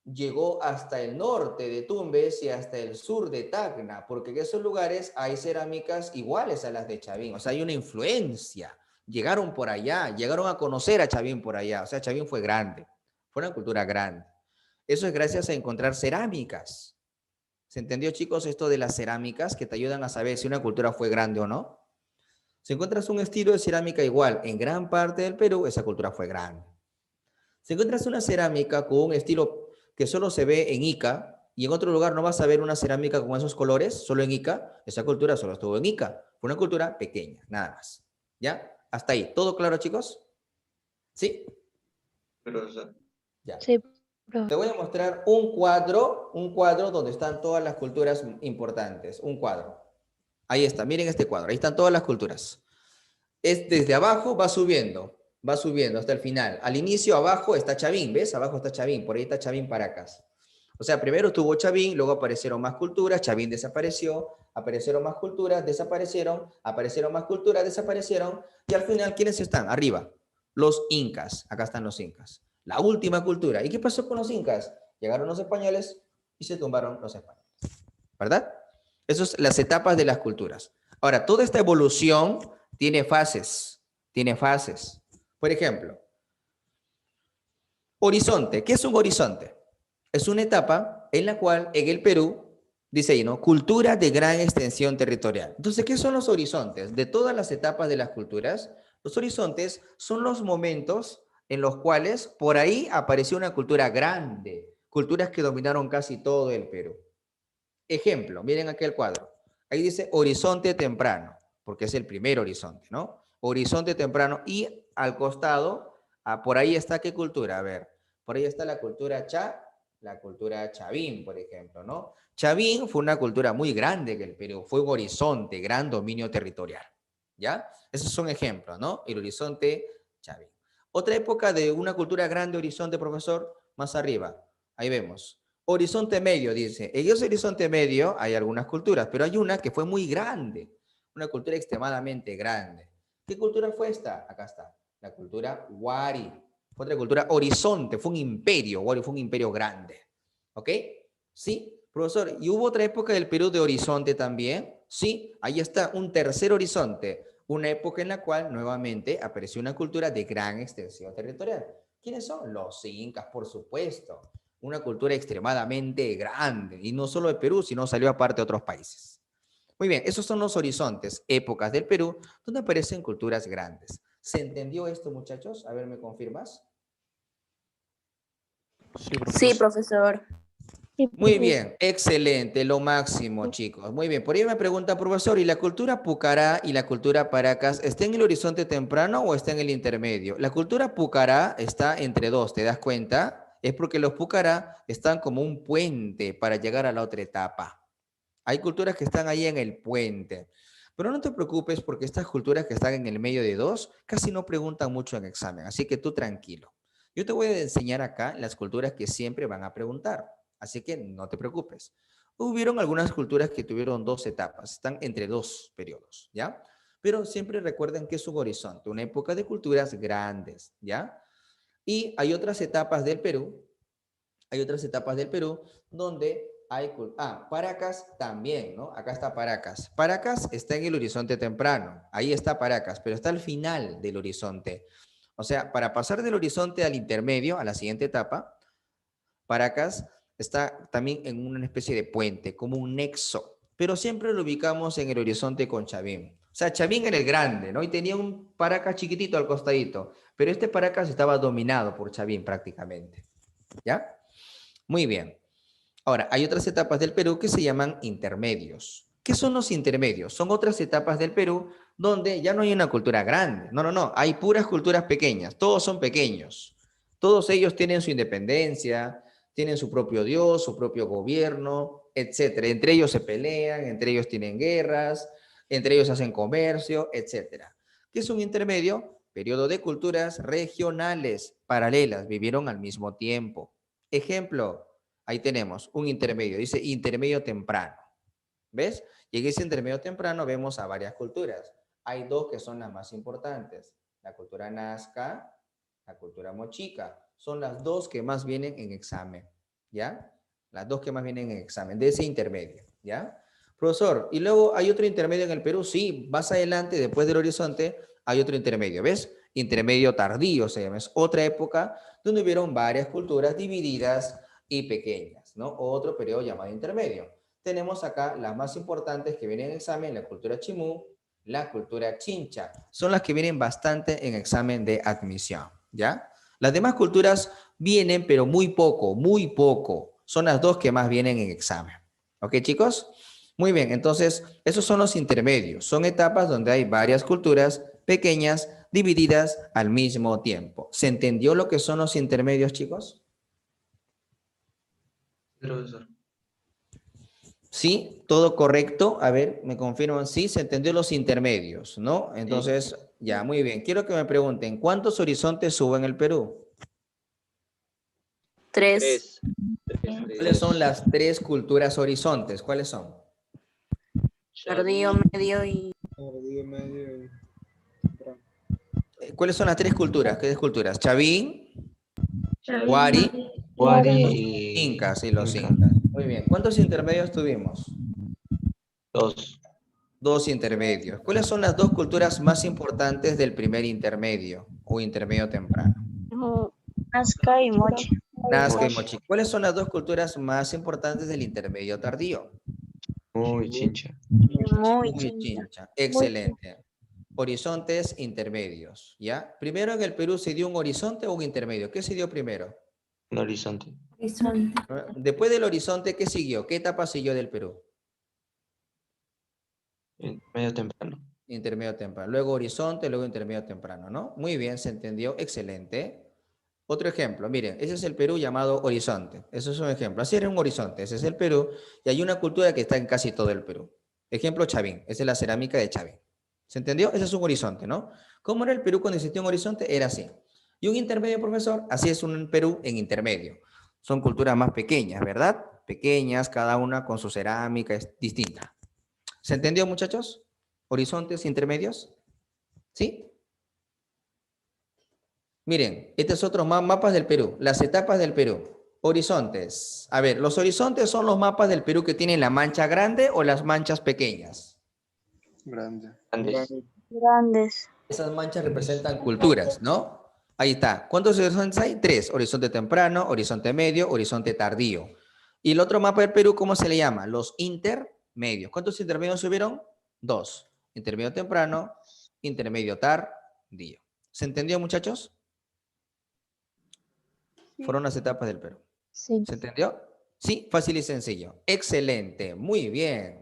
llegó hasta el norte de Tumbes y hasta el sur de Tacna, porque en esos lugares hay cerámicas iguales a las de Chavín, o sea, hay una influencia. Llegaron por allá, llegaron a conocer a Chavín por allá, o sea, Chavín fue grande, fue una cultura grande. Eso es gracias a encontrar cerámicas. ¿Se entendió, chicos, esto de las cerámicas que te ayudan a saber si una cultura fue grande o no? Si encuentras un estilo de cerámica igual en gran parte del Perú, esa cultura fue grande. Si encuentras una cerámica con un estilo que solo se ve en Ica, y en otro lugar no vas a ver una cerámica con esos colores, solo en Ica, esa cultura solo estuvo en Ica. Fue una cultura pequeña, nada más. ¿Ya? Hasta ahí. ¿Todo claro, chicos? ¿Sí? Profesor. Ya. Sí, Te voy a mostrar un cuadro donde están todas las culturas importantes. Un cuadro. Ahí está, miren este cuadro. Ahí están todas las culturas. Desde abajo va subiendo hasta el final. Al inicio abajo está Chavín, ¿ves? Abajo está Chavín, por ahí está Chavín Paracas. O sea, primero estuvo Chavín, luego aparecieron más culturas, Chavín desapareció, aparecieron más culturas, desaparecieron, aparecieron más culturas, desaparecieron, y al final, ¿quiénes están? Arriba, los incas. Acá están los incas. La última cultura. ¿Y qué pasó con los incas? Llegaron los españoles y se tumbaron los españoles. ¿Verdad? Esas son las etapas de las culturas. Ahora, toda esta evolución tiene fases. Tiene fases. Por ejemplo, horizonte. ¿Qué es un horizonte? Es una etapa en la cual en el Perú, dice ahí, ¿no? Cultura de gran extensión territorial. Entonces, ¿qué son los horizontes? De todas las etapas de las culturas, los horizontes son los momentos en los cuales por ahí apareció una cultura grande, culturas que dominaron casi todo el Perú. Ejemplo, miren aquel cuadro. Ahí dice horizonte temprano, porque es el primer horizonte, ¿no? Horizonte temprano y al costado, por ahí está ¿qué cultura? A ver, por ahí está la cultura Chavín, por ejemplo, ¿no? Chavín fue una cultura muy grande que el Perú, fue un horizonte, gran dominio territorial, ¿ya? Esos son ejemplos, ¿no? El horizonte Chavín. Otra época de una cultura grande, horizonte, profesor, más arriba, ahí vemos. Horizonte medio, dice. En ese horizonte medio hay algunas culturas, pero hay una que fue muy grande, una cultura extremadamente grande. ¿Qué cultura fue esta? Acá está, la cultura Wari. Fue otra cultura horizonte, fue un imperio, Wari fue un imperio grande. ¿Ok? ¿Sí? Profesor, ¿y hubo otra época del Perú de horizonte también? Sí, ahí está, un tercer horizonte, una época en la cual nuevamente apareció una cultura de gran extensión territorial. ¿Quiénes son? Los incas, por supuesto. una cultura extremadamente grande, y no solo de Perú, sino salió aparte de otros países. Muy bien, esos son los horizontes, épocas del Perú, donde aparecen culturas grandes. ¿Se entendió esto, muchachos? A ver, ¿me confirmas? Sí, profesor. Muy bien, excelente, lo máximo, chicos. Muy bien, por ahí me pregunta, profesor, ¿y la cultura Pucará y la cultura Paracas está en el horizonte temprano o está en el intermedio? La cultura Pucará está entre dos, ¿te das cuenta? Es porque los Pucará están como un puente para llegar a la otra etapa. Hay culturas que están ahí en el puente. Pero no te preocupes porque estas culturas que están en el medio de dos casi no preguntan mucho en examen, así que tú tranquilo. Yo te voy a enseñar acá las culturas que siempre van a preguntar, así que no te preocupes. Hubieron algunas culturas que tuvieron dos etapas, están entre dos periodos, ¿ya? Pero siempre recuerden que es un horizonte, una época de culturas grandes, ¿ya? Y hay otras etapas del Perú, donde hay... Paracas también, ¿no? Acá está Paracas. Paracas está en el horizonte temprano, ahí está Paracas, pero está al final del horizonte. O sea, para pasar del horizonte al intermedio, a la siguiente etapa, Paracas está también en una especie de puente, como un nexo, pero siempre lo ubicamos en el horizonte con Chavín. O sea, Chavín era el grande, ¿no? Y tenía un Paracas chiquitito al costadito, pero este Paracas estaba dominado por Chavín prácticamente, ¿ya? Muy bien. Ahora, hay otras etapas del Perú que se llaman intermedios. ¿Qué son los intermedios? Son otras etapas del Perú donde ya no hay una cultura grande. No. Hay puras culturas pequeñas. Todos son pequeños. Todos ellos tienen su independencia, tienen su propio Dios, su propio gobierno, etc. Entre ellos se pelean, entre ellos tienen guerras, entre ellos hacen comercio, etc. ¿Qué es un intermedio? Periodo de culturas regionales, paralelas, vivieron al mismo tiempo. Ejemplo, ahí tenemos un intermedio, dice intermedio temprano. ¿Ves? Y en ese intermedio temprano vemos a varias culturas. Hay dos que son las más importantes. La cultura Nazca, la cultura Mochica. Son las dos que más vienen en examen. ¿Ya? Las dos que más vienen en examen, de ese intermedio. ¿Ya? Profesor, ¿y luego hay otro intermedio en el Perú? Sí, más adelante, después del horizonte, hay otro intermedio. ¿Ves? Intermedio tardío se llama. Es otra época donde hubieron varias culturas divididas y pequeñas, ¿no? Otro periodo llamado intermedio. Tenemos acá las más importantes que vienen en examen, la cultura Chimú, la cultura Chincha. Son las que vienen bastante en examen de admisión, ¿ya? Las demás culturas vienen, pero muy poco, muy poco. Son las dos que más vienen en examen. ¿Ok, chicos? Muy bien, entonces, esos son los intermedios. Son etapas donde hay varias culturas pequeñas divididas al mismo tiempo. ¿Se entendió lo que son los intermedios, chicos? Profesor. Sí, todo correcto. A ver, me confirman. Sí, se entendió los intermedios, ¿no? Entonces, ya, muy bien. Quiero que me pregunten, ¿cuántos horizontes hubo en el Perú? 3. ¿Cuáles son las tres culturas horizontes? ¿Cuáles son? Tardío, medio y... ¿Cuáles son las tres culturas? ¿Qué culturas? Chavín, Chavín. Huari y Incas, sí, los Incas. Muy bien. ¿Cuántos intermedios tuvimos? Dos intermedios. ¿Cuáles son las dos culturas más importantes del primer intermedio o intermedio temprano? Nazca y Mochi. Nazca y Mochi. ¿Cuáles son las dos culturas más importantes del intermedio tardío? Muy Chincha. Muy Chincha. Excelente. Horizontes intermedios, ¿ya? Primero en el Perú se dio un horizonte o un intermedio. ¿Qué se dio primero? Un horizonte. Después del horizonte, ¿qué siguió? ¿Qué etapa siguió del Perú? Medio temprano. Intermedio temprano. Luego horizonte, luego intermedio temprano, ¿no? Muy bien, se entendió. Excelente. Otro ejemplo, miren, ese es el Perú llamado horizonte. Eso es un ejemplo. Así era un horizonte. Ese es el Perú y hay una cultura que está en casi todo el Perú. Ejemplo, Chavín. Esa es la cerámica de Chavín. ¿Se entendió? Ese es un horizonte, ¿no? ¿Cómo era el Perú cuando existía un horizonte? Era así. Y un intermedio, profesor, así es un Perú en intermedio. Son culturas más pequeñas, ¿verdad? Pequeñas, cada una con su cerámica es distinta. ¿Se entendió, muchachos? Horizontes intermedios. ¿Sí? Miren, este es otro mapas del Perú. Las etapas del Perú. Horizontes. A ver, ¿los horizontes son los mapas del Perú que tienen la mancha grande o las manchas pequeñas? Grandes. Grandes. Esas manchas representan culturas, ¿no? Ahí está. ¿Cuántos horizontes hay? 3. Horizonte temprano, horizonte medio, horizonte tardío. Y el otro mapa del Perú, ¿cómo se le llama? Los intermedios. ¿Cuántos intermedios subieron? 2. Intermedio temprano, intermedio tardío. ¿Se entendió, muchachos? Fueron las etapas del Perú. Sí. ¿Se entendió? Sí, fácil y sencillo. Excelente. Muy bien,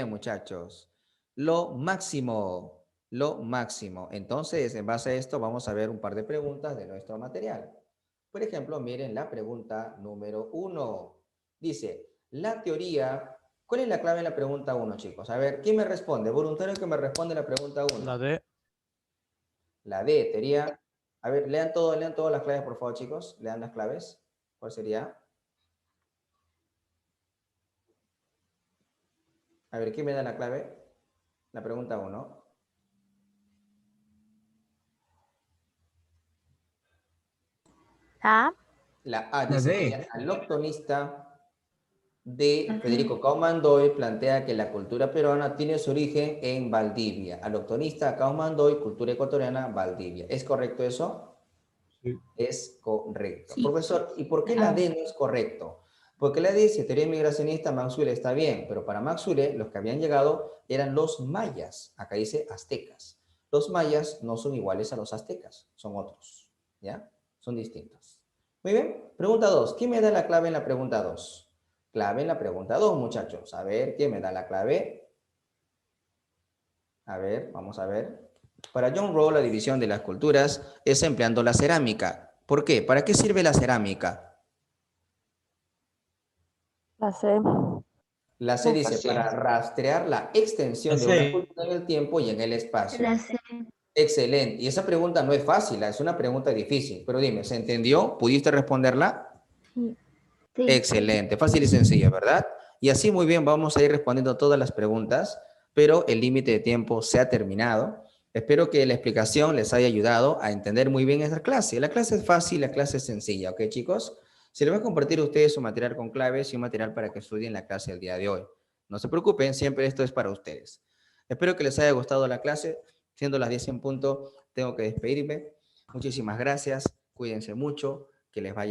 muchachos. Lo máximo, lo máximo. Entonces, en base a esto, vamos a ver un par de preguntas de nuestro material. Por ejemplo, miren la pregunta número 1. Dice, la teoría... ¿Cuál es la clave en la pregunta 1, chicos? A ver, ¿quién me responde? Voluntario que me responde la pregunta 1. La D. La D, teoría... A ver, lean todas las claves, por favor, chicos. Lean las claves. ¿Cuál sería? A ver, ¿quién me da la clave? La pregunta 1. ¿Ah? La A La dice D. que el aloctonista de Federico Kaumandoy plantea que la cultura peruana tiene su origen en Valdivia. Aloctonista Kaumandoy, cultura ecuatoriana, Valdivia. ¿Es correcto eso? Sí. Es correcto. Sí. Profesor, ¿y por qué la D no es correcto? Porque la D, si teoría migracionista, Maxwell está bien, pero para Maxwell los que habían llegado eran los mayas. Acá dice aztecas. Los mayas no son iguales a los aztecas, son otros, ¿ya? Son distintos. Muy bien. Pregunta 2. ¿Quién me da la clave en la pregunta 2? Clave en la pregunta 2, muchachos. A ver, ¿quién me da la clave? A ver, vamos a ver. Para John Rowe, la división de las culturas es empleando la cerámica. ¿Por qué? ¿Para qué sirve la cerámica? La C. La C La dice C. para rastrear la extensión de La una C. cultura en el tiempo y en el espacio. La C. Excelente. Y esa pregunta no es fácil, es una pregunta difícil. Pero dime, ¿se entendió? ¿Pudiste responderla? Sí. Sí. Excelente, fácil y sencillo, ¿verdad? Y así muy bien vamos a ir respondiendo todas las preguntas, pero el límite de tiempo se ha terminado. Espero que la explicación les haya ayudado a entender muy bien esta clase. La clase es fácil, la clase es sencilla, ¿ok, chicos? Se les va a compartir a ustedes su material con claves y un material para que estudien la clase del día de hoy. No se preocupen, siempre esto es para ustedes. Espero que les haya gustado la clase. Siendo las 10 en punto, tengo que despedirme. Muchísimas gracias, cuídense mucho, que les vaya